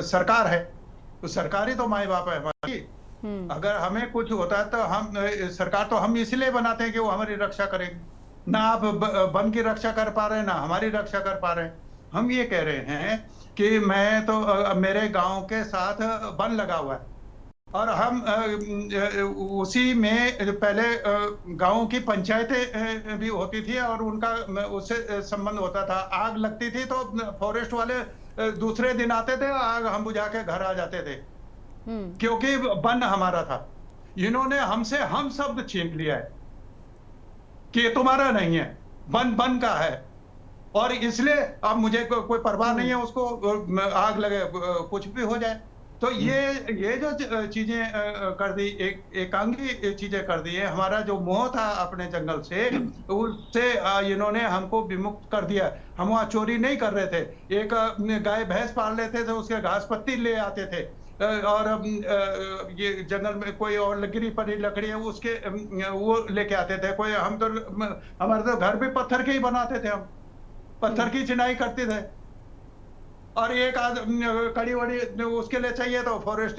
सरकार है। तो सरकार ही तो माए बाप है हमारी। अगर हमें कुछ होता है तो हम सरकार तो हम इसलिए बनाते हैं कि वो हमारी रक्षा करेगी। ना आप वन की रक्षा कर पा रहे हैं, ना हमारी रक्षा कर पा रहे हैं। हम ये कह रहे हैं कि मैं तो मेरे गांव के साथ वन लगा हुआ है और हम उसी में पहले गांव की पंचायतें भी होती थी और उनका उससे संबंध होता था। आग लगती थी तो फॉरेस्ट वाले दूसरे दिन आते थे, आग हम बुझा के घर आ जाते थे, क्योंकि वन हमारा था। इन्होंने हमसे हम शब्द छीन लिया है कि ये तुम्हारा नहीं है, वन वन का है, और इसलिए अब मुझे कोई परवाह नहीं है, उसको आग लगे कुछ भी हो जाए। तो ये जो चीजें कर दी, एकांगी चीजें कर दी है। हमारा जो मोह था अपने जंगल से, उससे इन्होंने हमको विमुक्त कर दिया। हम वहाँ चोरी नहीं कर रहे थे, एक गाय भैंस पाल लेते थे, उसके घास पत्ती ले आते थे, और ये जंगल में कोई और गिरी पड़ी लकड़ी है उसके वो लेके आते थे। कोई हम तो हमारे तो घर भी पत्थर के ही बनाते थे, हम पत्थर की चिनाई करते थे। और एक कड़ी वड़ी उसके लिए चाहिए तो फॉरेस्ट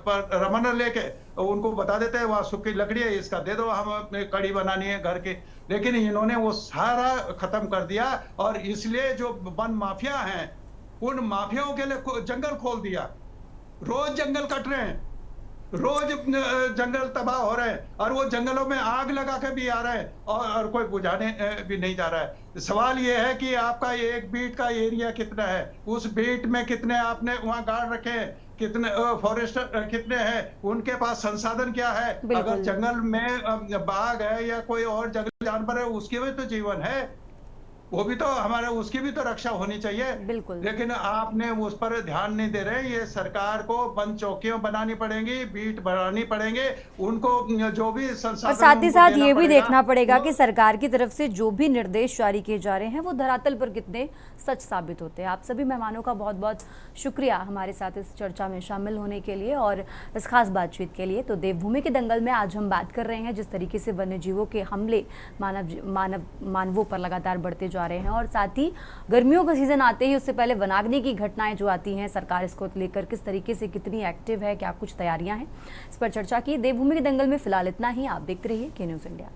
पर रमन लेके उनको बता देते हैं वहाँ सूखी लकड़ी है, इसका दे दो, हम कड़ी बनानी है घर की। लेकिन इन्होंने वो सारा खत्म कर दिया और इसलिए जो वन माफिया हैं उन माफियाओं के लिए जंगल खोल दिया। रोज जंगल कट रहे हैं, रोज जंगल तबाह हो रहे हैं और वो जंगलों में आग लगा के भी आ रहे हैं और कोई बुझाने भी नहीं जा रहा है। सवाल ये है कि आपका एक बीट का एरिया कितना है, उस बीट में कितने आपने वहाँ गार्ड रखे हैं, कितने फॉरेस्टर कितने हैं, उनके पास संसाधन क्या है। अगर जंगल में बाघ है या कोई और जंगली जानवर है, उसके भी तो जीवन है, वो भी तो हमारा, उसकी भी तो रक्षा होनी चाहिए। बिल्कुल। लेकिन आपने उस पर ध्यान नहीं दे रहे। ये सरकार को वन चौकियां बनानी पड़ेंगी, बीट बनानी पड़ेंगे, उनको जो भी संसाधन, और साथ ही साथ ये भी देखना पड़ेगा कि सरकार की तरफ से जो भी निर्देश जारी किए जा रहे हैं वो धरातल पर कितने सच साबित होते हैं। आप सभी मेहमानों का बहुत बहुत शुक्रिया हमारे साथ इस चर्चा में शामिल होने के लिए और इस खास बातचीत के लिए। तो देवभूमि के दंगल में आज हम बात कर रहे हैं जिस तरीके से वन्य जीवों के हमले मानवों पर लगातार बढ़ते जा रहे हैं, और साथ ही गर्मियों का सीजन आते ही उससे पहले वनाग्नि की घटनाएं जो आती हैं, सरकार इसको लेकर किस तरीके से कितनी एक्टिव है, क्या कुछ तैयारियां हैं, इस पर चर्चा की। देवभूमि के दंगल में फिलहाल इतना ही। आप देखते रहिए के न्यूज़ इंडिया।